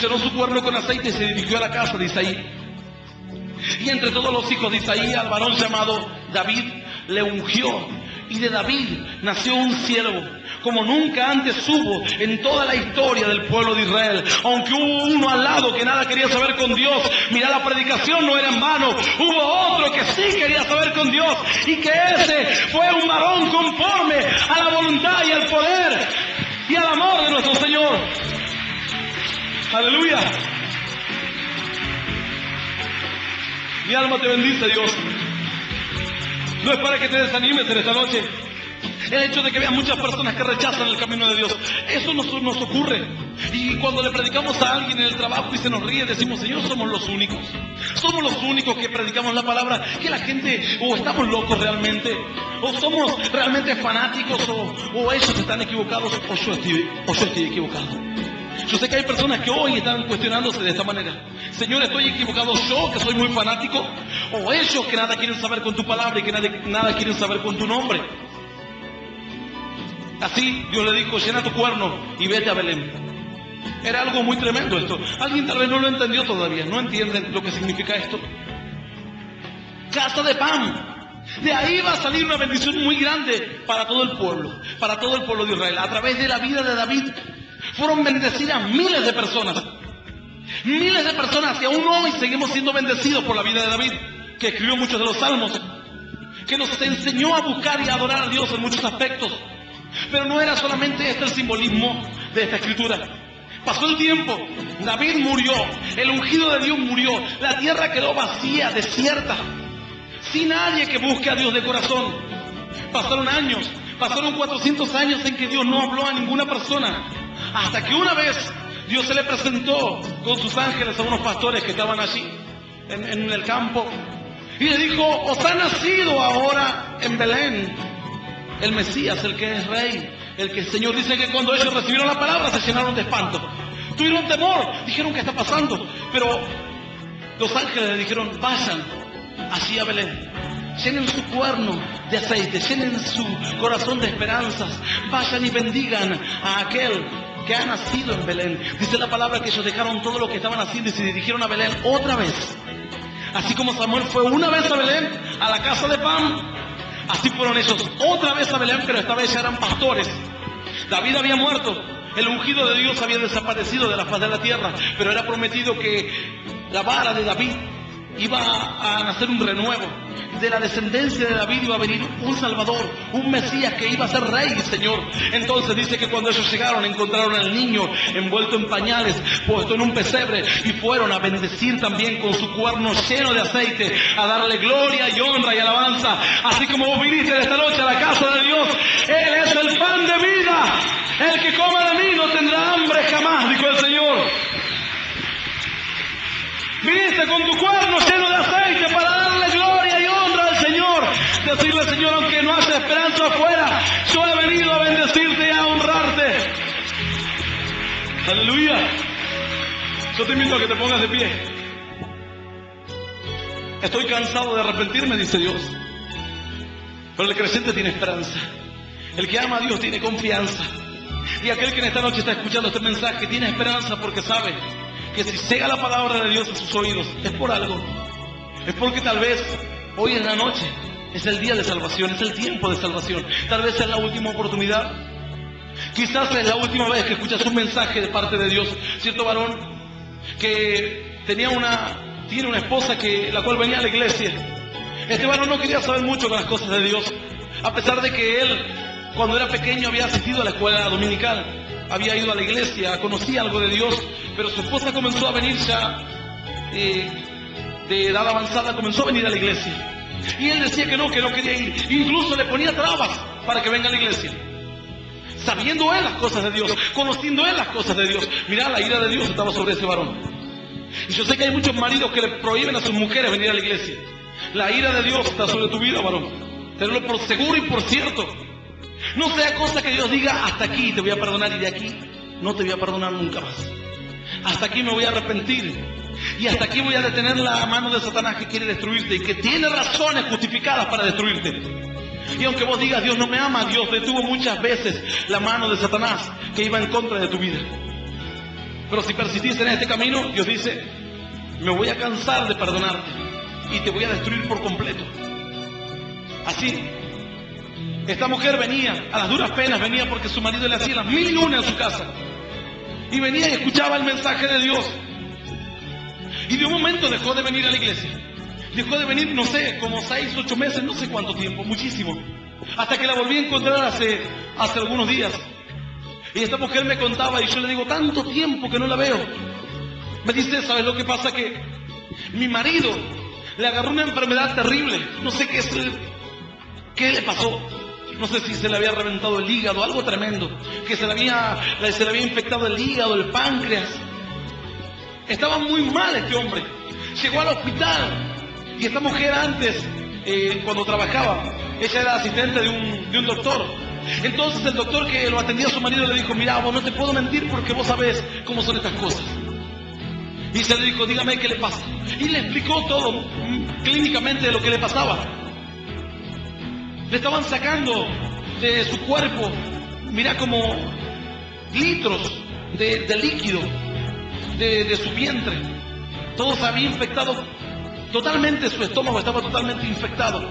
llenó su cuerno con aceite y se dirigió a la casa de Isaí. Y entre todos los hijos de Isaí, al varón llamado David le ungió. Y de David nació un siervo, como nunca antes hubo en toda la historia del pueblo de Israel. Aunque hubo uno al lado que nada quería saber con Dios, mira, la predicación no era en vano. Hubo otro que sí quería saber con Dios, y que ese fue un varón conforme a la voluntad y al poder y al amor de nuestro Señor. Aleluya. Mi alma te bendice, Dios. No es para que te desanimes en esta noche. El hecho de que veas muchas personas que rechazan el camino de Dios, eso nos ocurre. Y cuando le predicamos a alguien en el trabajo y se nos ríe, decimos: Señor, somos los únicos. Somos los únicos que predicamos la palabra, que la gente, o estamos locos realmente, o somos realmente fanáticos, o ellos están equivocados, o yo estoy equivocado. Yo sé que hay personas que hoy están cuestionándose de esta manera: Señor, ¿estoy equivocado yo, que soy muy fanático? ¿O ellos que nada quieren saber con tu palabra y que nada quieren saber con tu nombre? Así Dios le dijo: llena tu cuerno y vete a Belén. Era algo muy tremendo esto. Alguien tal vez no lo entendió todavía, no entienden lo que significa esto. Casa de pan. De ahí va a salir una bendición muy grande para todo el pueblo de Israel. A través de la vida de David fueron bendecidas miles de personas. Miles de personas que aún hoy seguimos siendo bendecidos por la vida de David, que escribió muchos de los salmos, que nos enseñó a buscar y a adorar a Dios en muchos aspectos. Pero no era solamente este el simbolismo de esta escritura. Pasó el tiempo, David murió, el ungido de Dios murió, la tierra quedó vacía, desierta, sin nadie que busque a Dios de corazón. Pasaron años, pasaron 400 años en que Dios no habló a ninguna persona, hasta que una vez Dios se le presentó con sus ángeles a unos pastores que estaban allí en el campo, y le dijo: os ha nacido ahora en Belén el Mesías, el que es rey, el que el Señor. Dice que cuando ellos recibieron la palabra se llenaron de espanto, tuvieron temor, dijeron: ¿qué está pasando? Pero los ángeles le dijeron: vayan allí a Belén, llenen su cuerno de aceite, llenen su corazón de esperanzas, vayan y bendigan a aquel que ha nacido en Belén. Dice la palabra que ellos dejaron todo lo que estaban haciendo y se dirigieron a Belén otra vez. Así como Samuel fue una vez a Belén, a la casa de pan, así fueron ellos otra vez a Belén, pero esta vez ya eran pastores. David había muerto, el ungido de Dios había desaparecido de la faz de la tierra, pero era prometido que la vara de David iba a nacer un renuevo. De la descendencia de David iba a venir un Salvador, un Mesías que iba a ser rey y Señor. Entonces dice que cuando ellos llegaron encontraron al niño envuelto en pañales, puesto en un pesebre, y fueron a bendecir también con su cuerno lleno de aceite, a darle gloria y honra y alabanza. Así como vos viniste de esta noche a la casa de Dios, Él es el pan de vida. El que coma de mí no tendrá hambre jamás, dijo el Señor. Viniste con tu cuerno lleno de aceite para darle gloria y honra al Señor. Decirle: Señor, aunque no haya esperanza afuera, yo he venido a bendecirte y a honrarte. Aleluya. Yo te invito a que te pongas de pie. Estoy cansado de arrepentirme, dice Dios. Pero el creyente tiene esperanza. El que ama a Dios tiene confianza. Y aquel que en esta noche está escuchando este mensaje tiene esperanza, porque sabe que si llega la palabra de Dios a sus oídos es por algo. Es porque tal vez hoy en la noche es el día de salvación, es el tiempo de salvación. Tal vez es la última oportunidad. Quizás es la última vez que escuchas un mensaje de parte de Dios. Cierto varón que tiene una esposa la cual venía a la iglesia. Este varón no quería saber mucho con las cosas de Dios, a pesar de que él, cuando era pequeño, había asistido a la escuela dominical, había ido a la iglesia, conocía algo de Dios. Pero su esposa comenzó a venir ya de edad avanzada, comenzó a venir a la iglesia. Y él decía que no quería ir. Incluso le ponía trabas para que venga a la iglesia. Sabiendo él las cosas de Dios, conociendo él las cosas de Dios. Mirá, la ira de Dios estaba sobre ese varón. Y yo sé que hay muchos maridos que le prohíben a sus mujeres venir a la iglesia. La ira de Dios está sobre tu vida, varón. Tenlo por seguro y por cierto. No sea cosa que Dios diga: hasta aquí te voy a perdonar, y de aquí no te voy a perdonar nunca más. Hasta aquí me voy a arrepentir, y hasta aquí voy a detener la mano de Satanás, que quiere destruirte y que tiene razones justificadas para destruirte. Y aunque vos digas: Dios no me ama, Dios detuvo muchas veces la mano de Satanás que iba en contra de tu vida. Pero si persistís en este camino, Dios dice, me voy a cansar de perdonarte y te voy a destruir por completo. Así, esta mujer venía, a las duras penas venía porque su marido le hacía las 1001 en su casa. Y venía y escuchaba el mensaje de Dios. Y de un momento dejó de venir a la iglesia. Dejó de venir, no sé, como 6, 8 meses, no sé cuánto tiempo, muchísimo. Hasta que la volví a encontrar hace algunos días. Y esta mujer me contaba y yo le digo, tanto tiempo que no la veo. Me dice, ¿sabes lo que pasa? Que mi marido le agarró una enfermedad terrible. No sé qué le pasó. No sé si se le había reventado el hígado, algo tremendo. Que se le había infectado el hígado, el páncreas. Estaba muy mal este hombre. Llegó al hospital. Y esta mujer antes, cuando trabajaba, ella era asistente de un doctor. Entonces el doctor que lo atendía a su marido le dijo, mira, vos no te puedo mentir porque vos sabés cómo son estas cosas. Y se le dijo, dígame qué le pasa. Y le explicó todo clínicamente de lo que le pasaba. Le estaban sacando de su cuerpo, mira, como litros de líquido de su vientre. Todo se había infectado totalmente, su estómago estaba totalmente infectado.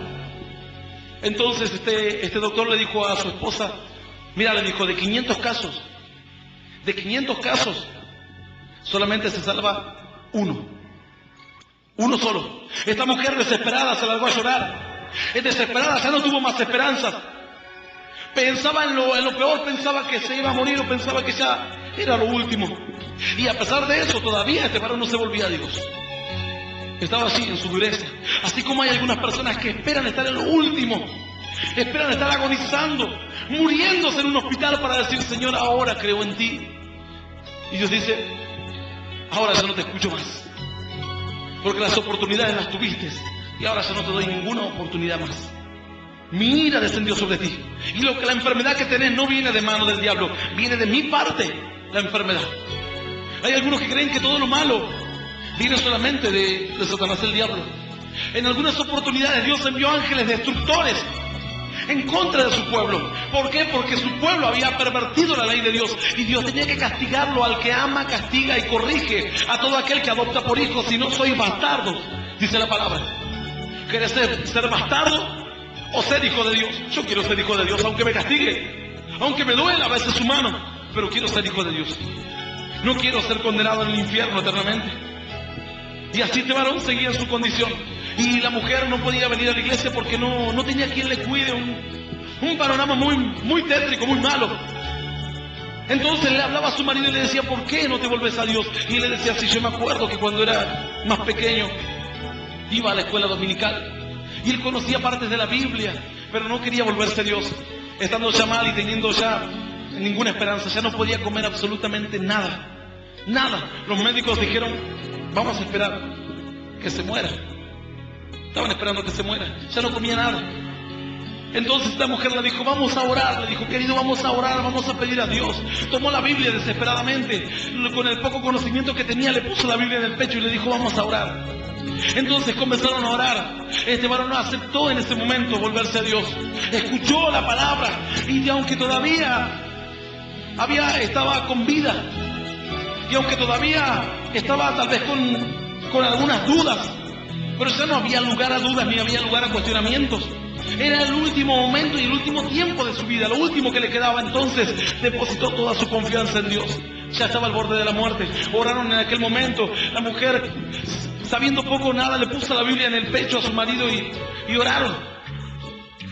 Entonces este doctor le dijo a su esposa, mira, le dijo, de 500 casos, solamente se salva uno solo. Esta mujer desesperada se largó a llorar. Es desesperada, ya no tuvo más esperanzas. Pensaba en lo peor, pensaba que se iba a morir o pensaba que ya era lo último. Y a pesar de eso, todavía este varón no se volvía a Dios. Estaba así en su dureza. Así como hay algunas personas que esperan estar en lo último, esperan estar agonizando, muriéndose en un hospital para decir, Señor, ahora creo en ti. Y Dios dice, ahora ya no te escucho más, porque las oportunidades las tuviste y ahora ya no te doy ninguna oportunidad más. Mi ira descendió sobre ti. Y la enfermedad que tenés no viene de mano del diablo, viene de mi parte, la enfermedad. Hay algunos que creen que todo lo malo viene solamente de Satanás, el diablo. En algunas oportunidades Dios envió ángeles destructores en contra de su pueblo. ¿Por qué? Porque su pueblo había pervertido la ley de Dios y Dios tenía que castigarlo. Al que ama, castiga y corrige a todo aquel que adopta por hijo. Si no, sois bastardos, dice la palabra. ¿Querés ser bastardo o ser hijo de Dios? Yo quiero ser hijo de Dios, aunque me castigue, aunque me duela a veces su mano, pero quiero ser hijo de Dios. No quiero ser condenado en el infierno eternamente. Y así este varón seguía en su condición. Y la mujer no podía venir a la iglesia porque no tenía quien le cuide. Un panorama muy tétrico, muy malo. Entonces le hablaba a su marido y le decía, ¿por qué no te volves a Dios? Y le decía, sí, yo me acuerdo que cuando era más pequeño iba a la escuela dominical y él conocía partes de la Biblia, pero no quería volverse a Dios. Estando ya mal y teniendo ya ninguna esperanza, ya no podía comer absolutamente nada. Nada. Los médicos dijeron, vamos a esperar que se muera. Estaban esperando que se muera. Ya no comía nada. Entonces esta mujer le dijo, vamos a orar. Le dijo, querido, vamos a orar, vamos a pedir a Dios. Tomó la Biblia desesperadamente. Con el poco conocimiento que tenía, le puso la Biblia en el pecho y le dijo, vamos a orar. Entonces comenzaron a orar. Este varón no aceptó en ese momento volverse a Dios. Escuchó la palabra y aunque todavía estaba con vida, y aunque todavía estaba tal vez con algunas dudas, pero ya no había lugar a dudas ni había lugar a cuestionamientos. Era el último momento y el último tiempo de su vida, lo último que le quedaba. Entonces depositó toda su confianza en Dios. Ya estaba al borde de la muerte. Oraron en aquel momento. La mujer, sabiendo poco o nada, le puso la Biblia en el pecho a su marido y oraron.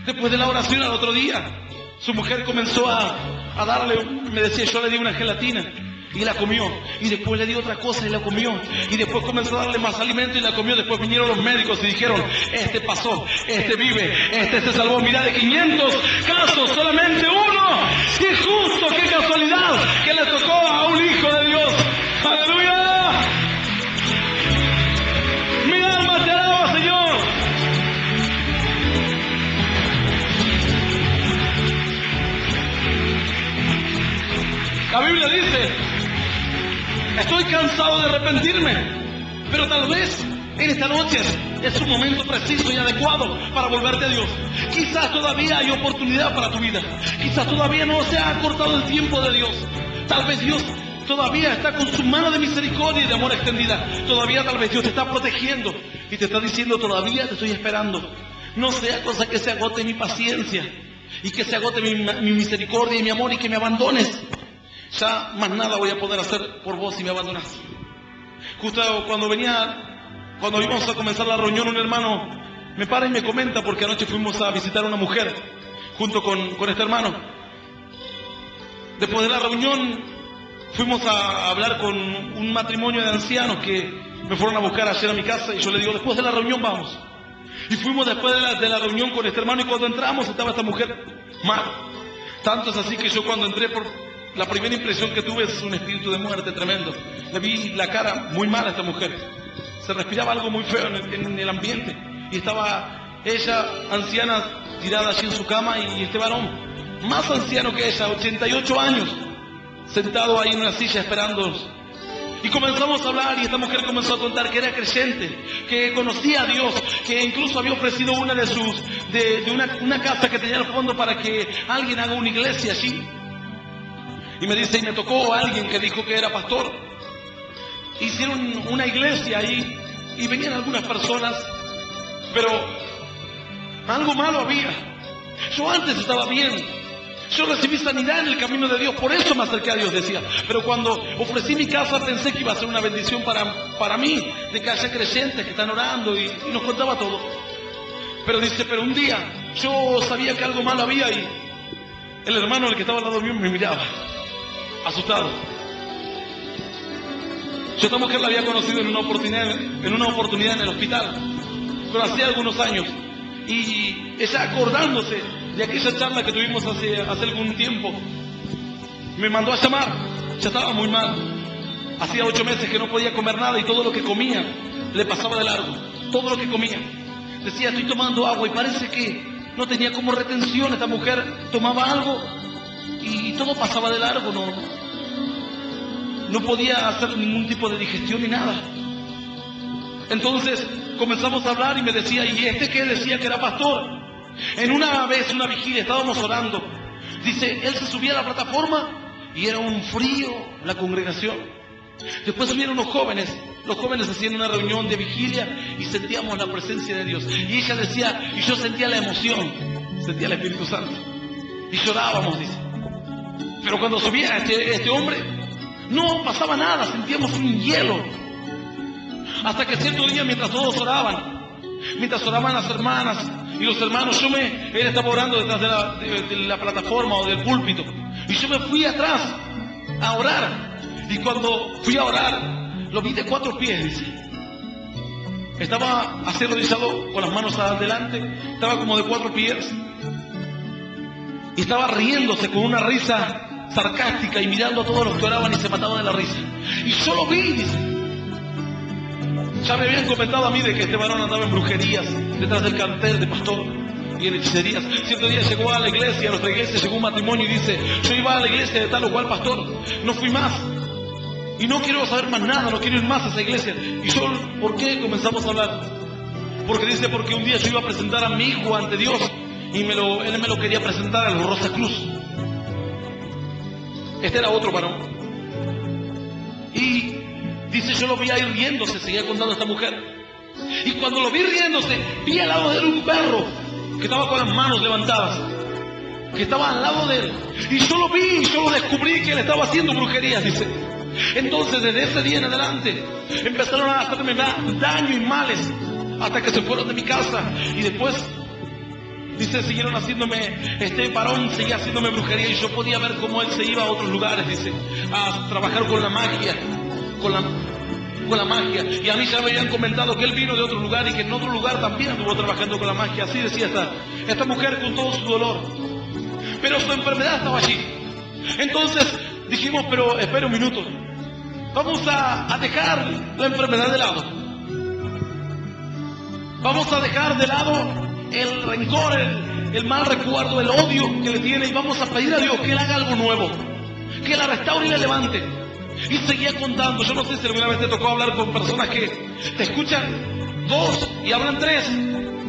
Después de la oración, al otro día, su mujer comenzó a darle, me decía, yo le di una gelatina y la comió, y después le dio otra cosa y la comió, y después comenzó a darle más alimento y la comió. Después vinieron los médicos y dijeron, este pasó, este vive, este se salvó. Mirá, de 500 casos solamente uno. Y justo, qué casualidad que le tocó a un hijo de Dios. ¡Aleluya! Mi alma te alaba, Señor. La Biblia dice, estoy cansado de arrepentirme, pero tal vez en esta noche es un momento preciso y adecuado para volverte a Dios. Quizás todavía hay oportunidad para tu vida. Quizás todavía no se ha acortado el tiempo de Dios. Tal vez Dios todavía está con su mano de misericordia y de amor extendida. Todavía tal vez Dios te está protegiendo y te está diciendo, todavía te estoy esperando. No sea cosa que se agote mi paciencia y que se agote mi misericordia y mi amor y que me abandones. Ya más nada voy a poder hacer por vos si me abandonas. Justo cuando íbamos a comenzar la reunión, un hermano me para y me comenta, porque anoche fuimos a visitar a una mujer junto con este hermano. Después de la reunión fuimos a hablar con un matrimonio de ancianos que me fueron a buscar ayer a mi casa, y yo le digo, después de la reunión vamos. Y fuimos después de la reunión con este hermano, y cuando entramos estaba esta mujer mal. Tanto es así que yo cuando entré, la primera impresión que tuve es un espíritu de muerte tremendo. Le vi la cara muy mal a esta mujer. Se respiraba algo muy feo en el ambiente. Y estaba ella, anciana, tirada allí en su cama, y este varón, más anciano que ella, 88 años, sentado ahí en una silla esperándonos. Y comenzamos a hablar, y esta mujer comenzó a contar que era creyente, que conocía a Dios, que incluso había ofrecido una de una casa que tenía el fondo para que alguien haga una iglesia allí. Y me dice, y me tocó a alguien que dijo que era pastor. Hicieron una iglesia ahí y venían algunas personas, pero algo malo había. Yo antes estaba bien, yo recibí sanidad en el camino de Dios, por eso me acerqué a Dios, decía. Pero cuando ofrecí mi casa pensé que iba a ser una bendición para mí, de que haya creyentes que están orando, y nos contaba todo. Pero dice, pero un día yo sabía que algo malo había, y el hermano, el que estaba al lado mío, me miraba asustado. Yo esta mujer la había conocido en una oportunidad en el hospital, pero hacía algunos años. Y ella, acordándose de aquella charla que tuvimos hace algún tiempo, me mandó a llamar. Ya estaba muy mal. Hacía 8 meses que no podía comer nada, y todo lo que comía le pasaba de largo. Todo lo que comía. Decía, estoy tomando agua, y parece que no tenía como retención. Esta mujer tomaba algo y todo pasaba de largo. No podía hacer ningún tipo de digestión ni nada. Entonces comenzamos a hablar, y me decía, ¿y este qué? Decía que era pastor. En una vigilia, estábamos orando. Dice, él se subía a la plataforma y era un frío la congregación. Después subieron los jóvenes hacían una reunión de vigilia y sentíamos la presencia de Dios. Y ella decía, y yo sentía la emoción, sentía el Espíritu Santo. Y llorábamos, dice. Pero cuando subía este hombre, no pasaba nada, sentíamos un hielo. Hasta que cierto día, mientras todos oraban, las hermanas y los hermanos, él estaba orando detrás de la plataforma o del púlpito, y yo me fui atrás a orar. Y cuando fui a orar, lo vi de 4 pies, dice. Estaba así arrodillado con las manos adelante, estaba como de 4 pies, y estaba riéndose con una risa sarcástica y mirando a todos los que oraban, y se mataban de la risa. Y yo lo vi, dice. Ya me habían comentado a mí de que este varón andaba en brujerías, detrás del cartel de pastor, y en hechicerías. Cierto día llegó a la iglesia, a nuestra iglesia, llegó un matrimonio, y dice, yo iba a la iglesia de tal o cual pastor, no fui más, y no quiero saber más nada, no quiero ir más a esa iglesia. Y yo, ¿por qué? Comenzamos a hablar. Porque dice, porque un día yo iba a presentar a mi hijo ante Dios, y él me lo quería presentar a los Rosa Cruz. Este era otro varón. Y dice, yo lo vi ahí riéndose, seguía contando esta mujer. Y cuando lo vi riéndose, vi al lado de él un perro que estaba con las manos levantadas, que estaba al lado de él. Y yo lo vi, y yo lo descubrí que él estaba haciendo brujerías, dice. Entonces, desde ese día en adelante, empezaron a hacerme daño y males, hasta que se fueron de mi casa. Y después, dice, siguieron haciéndome, este varón seguía haciéndome brujería, y yo podía ver cómo él se iba a otros lugares, dice, a trabajar con la magia, con la magia. Y a mí ya me habían comentado que él vino de otro lugar, y que en otro lugar también estuvo trabajando con la magia. Así decía esta mujer con todo su dolor. Pero su enfermedad estaba allí. Entonces dijimos, pero espera un minuto, vamos a dejar la enfermedad de lado. Vamos a dejar de lado el rencor, el mal recuerdo, el odio que le tiene, y vamos a pedir a Dios que él haga algo nuevo, que la restaure y la levante. Y seguía contando. Yo no sé si alguna vez te tocó hablar con personas que te escuchan 2 y hablan 3,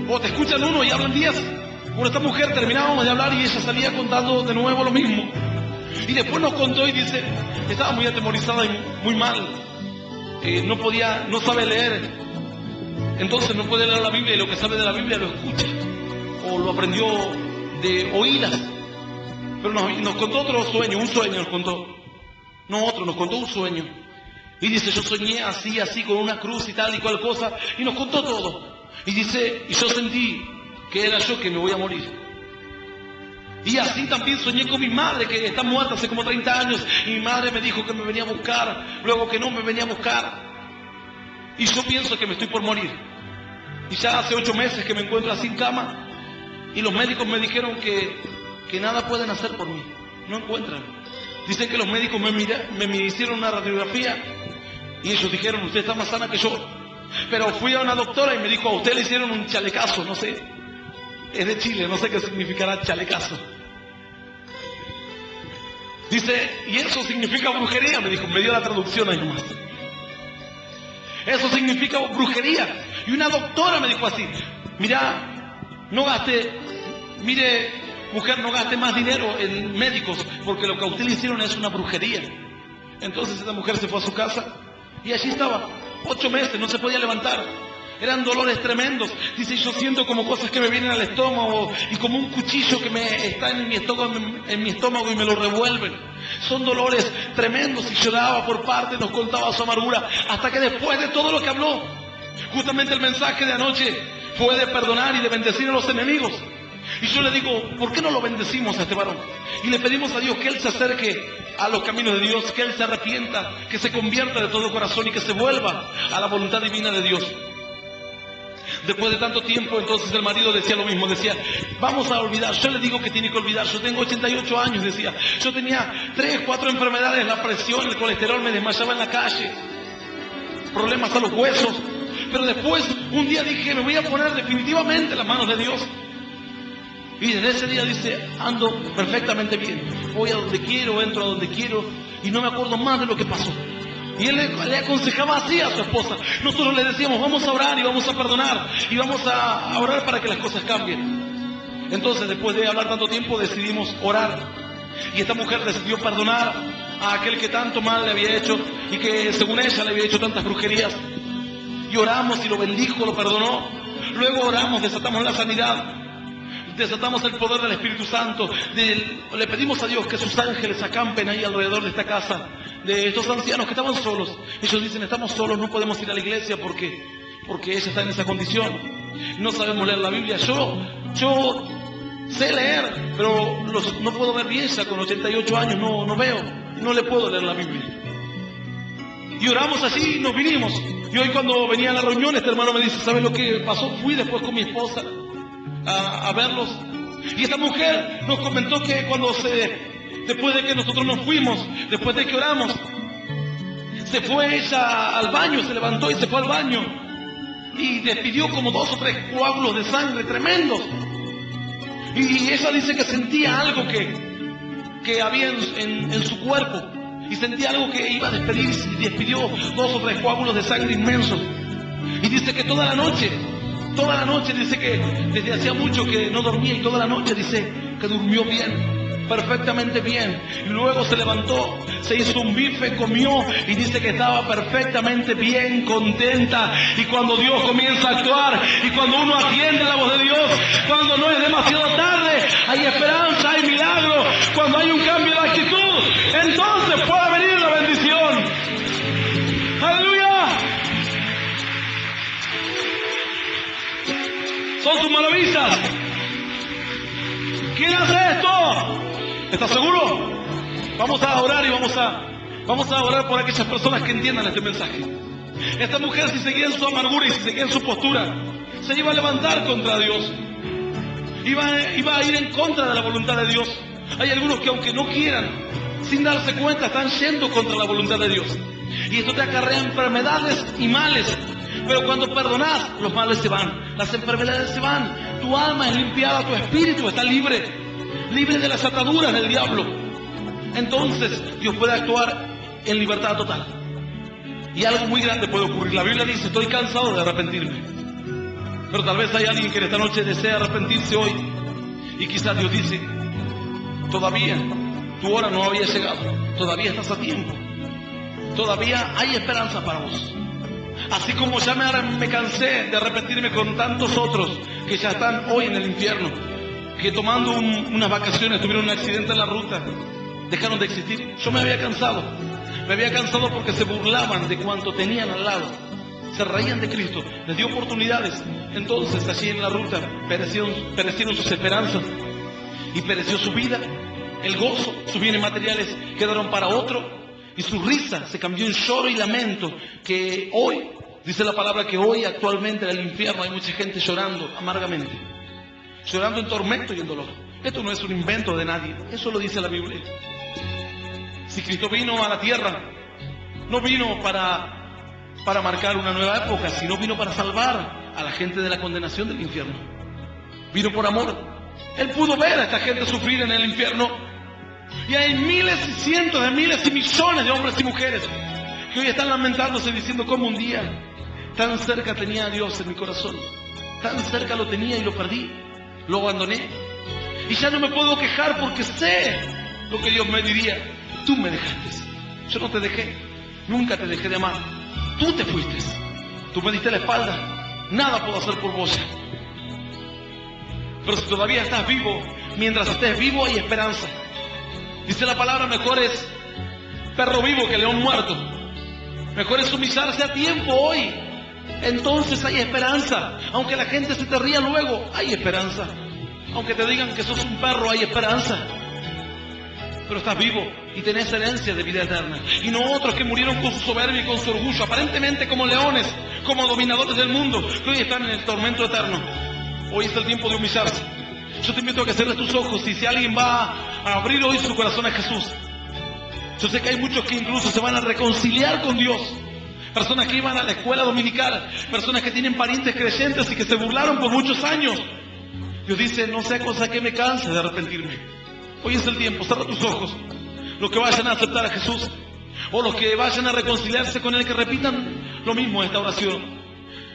o te escuchan 1 y hablan 10. Con esta mujer terminábamos de hablar, y ella salía contando de nuevo lo mismo. Y después nos contó y dice, estaba muy atemorizada y muy mal. No sabe leer. Entonces no puede leer la Biblia y lo que sabe de la Biblia lo escucha. O lo aprendió de oídas. Pero nos contó otro sueño, un sueño nos contó. No otro, nos contó un sueño. Y dice, yo soñé así, con una cruz y tal y cual cosa. Y nos contó todo. Y dice, y yo sentí que era yo que me voy a morir. Y así también soñé con mi madre, que está muerta hace como 30 años. Y mi madre me dijo que me venía a buscar, luego que no me venía a buscar. Y yo pienso que me estoy por morir. Y ya hace 8 meses que me encuentro sin cama. Y los médicos me dijeron que nada pueden hacer por mí. No encuentran. Dicen que los médicos me hicieron una radiografía. Y ellos dijeron, usted está más sana que yo. Pero fui a una doctora y me dijo, a usted le hicieron un chalecazo, no sé. Es de Chile, no sé qué significará chalecazo. Dice, y eso significa brujería, me dijo, me dio la traducción ahí nomás. Eso significa brujería. Y una doctora me dijo así, mira, mire, mujer, no gaste más dinero en médicos, porque lo que a usted le hicieron es una brujería. Entonces esa mujer se fue a su casa y allí estaba, 8 meses, no se podía levantar. Eran dolores tremendos. Dice, yo siento como cosas que me vienen al estómago y como un cuchillo que está en mi estómago y me lo revuelven. Son dolores tremendos y lloraba por parte, nos contaba su amargura, hasta que después de todo lo que habló, justamente el mensaje de anoche fue de perdonar y de bendecir a los enemigos. Y yo le digo, ¿por qué no lo bendecimos a este varón? Y le pedimos a Dios que Él se acerque a los caminos de Dios, que Él se arrepienta, que se convierta de todo corazón y que se vuelva a la voluntad divina de Dios. Después de tanto tiempo, entonces el marido decía lo mismo, decía, vamos a olvidar. Yo le digo que tiene que olvidar, yo tengo 88 años, decía. Yo tenía 3, 4 enfermedades, la presión, el colesterol, me desmayaba en la calle, problemas a los huesos. Pero después, un día dije, me voy a poner definitivamente en las manos de Dios. Y desde ese día dice, ando perfectamente bien, voy a donde quiero, entro a donde quiero, y no me acuerdo más de lo que pasó. Y él le aconsejaba así a su esposa. Nosotros le decíamos, vamos a orar y vamos a perdonar y vamos a orar para que las cosas cambien. Entonces, después de hablar tanto tiempo, decidimos orar. Y esta mujer decidió perdonar a aquel que tanto mal le había hecho y que según ella le había hecho tantas brujerías. Y oramos y lo bendijo, lo perdonó. Luego oramos, desatamos la sanidad, desatamos el poder del Espíritu Santo. Le pedimos a Dios que sus ángeles acampen ahí alrededor de esta casa, de estos ancianos que estaban solos. Ellos dicen, estamos solos, no podemos ir a la iglesia porque ella está en esa condición. No sabemos leer la Biblia. Yo sé leer, pero no puedo ver bien, ya con 88 años no veo, no le puedo leer la Biblia. Y oramos así y nos vinimos. Y hoy cuando venía a la reunión, este hermano me dice, ¿sabes lo que pasó? Fui después con mi esposa a verlos. Y esta mujer nos comentó que después de que nosotros nos fuimos, después de que oramos, se fue ella al baño, se levantó y se fue al baño y despidió como 2 o 3 coágulos de sangre tremendos. Y ella dice que sentía algo que había en su cuerpo, y sentía algo que iba a despedir, y despidió 2 o 3 coágulos de sangre inmensos. Y dice que toda la noche dice que desde hacía mucho que no dormía, y toda la noche dice que durmió bien, perfectamente bien. Y luego se levantó, se hizo un bife, comió y dice que estaba perfectamente bien, contenta. Y cuando Dios comienza a actuar y cuando uno atiende la voz de Dios, cuando no es demasiado tarde, hay esperanza, hay milagro. Cuando hay un cambio de actitud, entonces puede venir la bendición. ¡Aleluya! Son sus maravillas. ¿Quién hace esto? ¿Estás seguro? Vamos a orar y vamos a orar por aquellas personas que entiendan este mensaje. Esta mujer, si seguía en su amargura y si seguía en su postura, se iba a levantar contra Dios. Iba a ir en contra de la voluntad de Dios. Hay algunos que aunque no quieran, sin darse cuenta, están yendo contra la voluntad de Dios. Y esto te acarrea enfermedades y males. Pero cuando perdonas, los males se van, las enfermedades se van, tu alma es limpiada, tu espíritu está libre de las ataduras del diablo. Entonces Dios puede actuar en libertad total. Y algo muy grande puede ocurrir. La Biblia dice, estoy cansado de arrepentirme. Pero tal vez hay alguien que en esta noche desea arrepentirse hoy. Y quizás Dios dice, todavía tu hora no había llegado. Todavía estás a tiempo. Todavía hay esperanza para vos. Así como ya me cansé de repetirme con tantos otros que ya están hoy en el infierno, que tomando unas vacaciones tuvieron un accidente en la ruta, dejaron de existir. Yo me había cansado porque se burlaban de cuanto tenían al lado, se reían de Cristo, les dio oportunidades. Entonces allí en la ruta perecieron sus esperanzas y pereció su vida, el gozo, sus bienes materiales quedaron para otro. Y su risa se cambió en lloro y lamento, que hoy, dice la palabra que hoy actualmente en el infierno hay mucha gente llorando amargamente, llorando en tormento y en dolor. Esto no es un invento de nadie, eso lo dice la Biblia. Si Cristo vino a la tierra, no vino para marcar una nueva época, sino vino para salvar a la gente de la condenación del infierno. Vino por amor. Él pudo ver a esta gente sufrir en el infierno. Y hay miles y cientos de miles y millones de hombres y mujeres que hoy están lamentándose diciendo cómo un día tan cerca tenía a Dios en mi corazón, tan cerca lo tenía y lo perdí, lo abandoné y ya no me puedo quejar porque sé lo que Dios me diría: tú me dejaste, yo no te dejé, nunca te dejé de amar, tú te fuiste, tú me diste la espalda, nada puedo hacer por vos. Pero si todavía estás vivo, mientras estés vivo hay esperanza. Dice la palabra, mejor es perro vivo que león muerto. Mejor es humillarse a tiempo hoy. Entonces hay esperanza. Aunque la gente se te ría luego, hay esperanza. Aunque te digan que sos un perro, hay esperanza. Pero estás vivo y tenés herencia de vida eterna. Y no otros que murieron con su soberbia y con su orgullo, aparentemente como leones, como dominadores del mundo, que hoy están en el tormento eterno. Hoy es el tiempo de humillarse. Yo te invito a que cierres tus ojos y si alguien va a abrir hoy su corazón a Jesús. Yo sé que hay muchos que incluso se van a reconciliar con Dios. Personas que iban a la escuela dominical, personas que tienen parientes creyentes y que se burlaron por muchos años. Dios dice, no sea cosa que me canse de arrepentirme. Hoy es el tiempo, cierra tus ojos. Los que vayan a aceptar a Jesús o los que vayan a reconciliarse con Él, que repitan lo mismo en esta oración.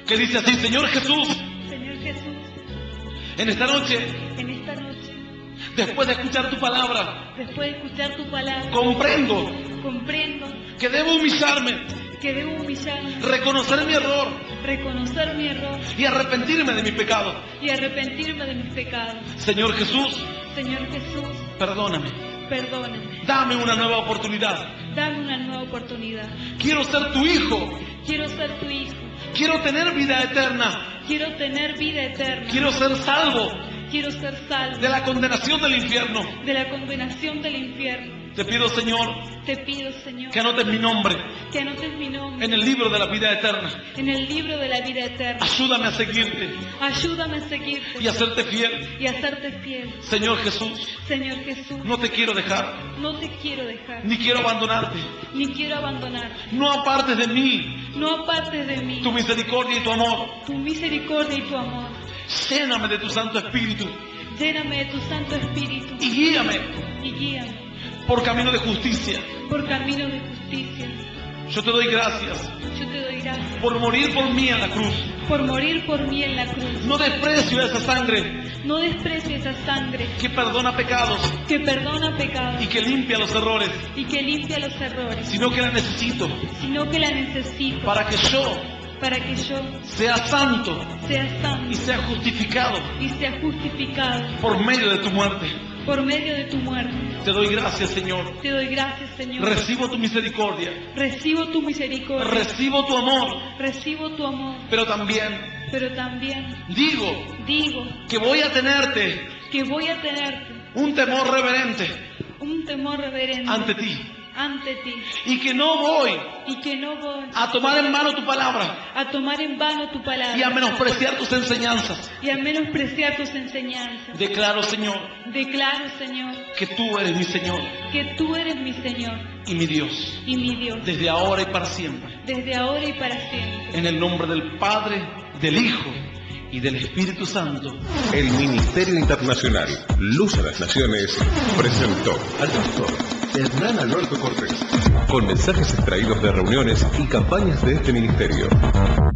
Que dice así: Señor Jesús, en esta noche, después de escuchar tu palabra, comprendo que debo humillarme, reconocer mi error y arrepentirme de mi pecado. Señor Jesús, perdóname. Dame una nueva oportunidad. Quiero ser tu hijo. Quiero tener vida eterna. Quiero ser salvo de la condenación del infierno. Te pido, Señor, que anotes mi nombre en el libro de la vida eterna. Ayúdame a seguirte y a serte fiel. Señor Jesús, no te quiero dejar, ni quiero abandonarte. No apartes de mí tu misericordia y tu amor. Lléname de tu Santo Espíritu y guíame por camino de justicia. Yo te doy gracias por morir por mí en la cruz. No desprecio esa sangre que perdona pecados y que limpia los errores, sino que la necesito para que yo sea santo y sea justificado por medio de tu muerte. Te doy gracias, Señor. Recibo tu misericordia. Recibo tu amor. Pero también digo que voy a tenerte un temor reverente ante ti. Y que no voy a tomar en vano tu palabra y a menospreciar tus enseñanzas. Declaro, Señor, que tú eres mi Señor y mi Dios, desde ahora y para siempre. En el nombre del Padre, del Hijo y del Espíritu Santo. El Ministerio Internacional Luz a las Naciones presentó al pastor Hernán Alberto Cortés con mensajes extraídos de reuniones y campañas de este ministerio.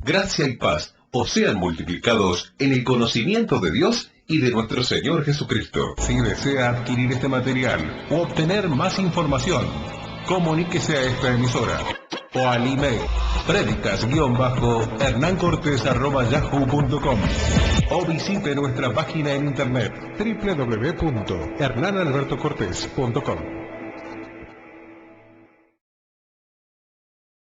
Gracia y paz os sean multiplicados en el conocimiento de Dios y de nuestro Señor Jesucristo. Si desea adquirir este material o obtener más información, comuníquese a esta emisora o al email predicas-hernancortes@yahoo.com o visite nuestra página en internet www.hernanalbertocortes.com.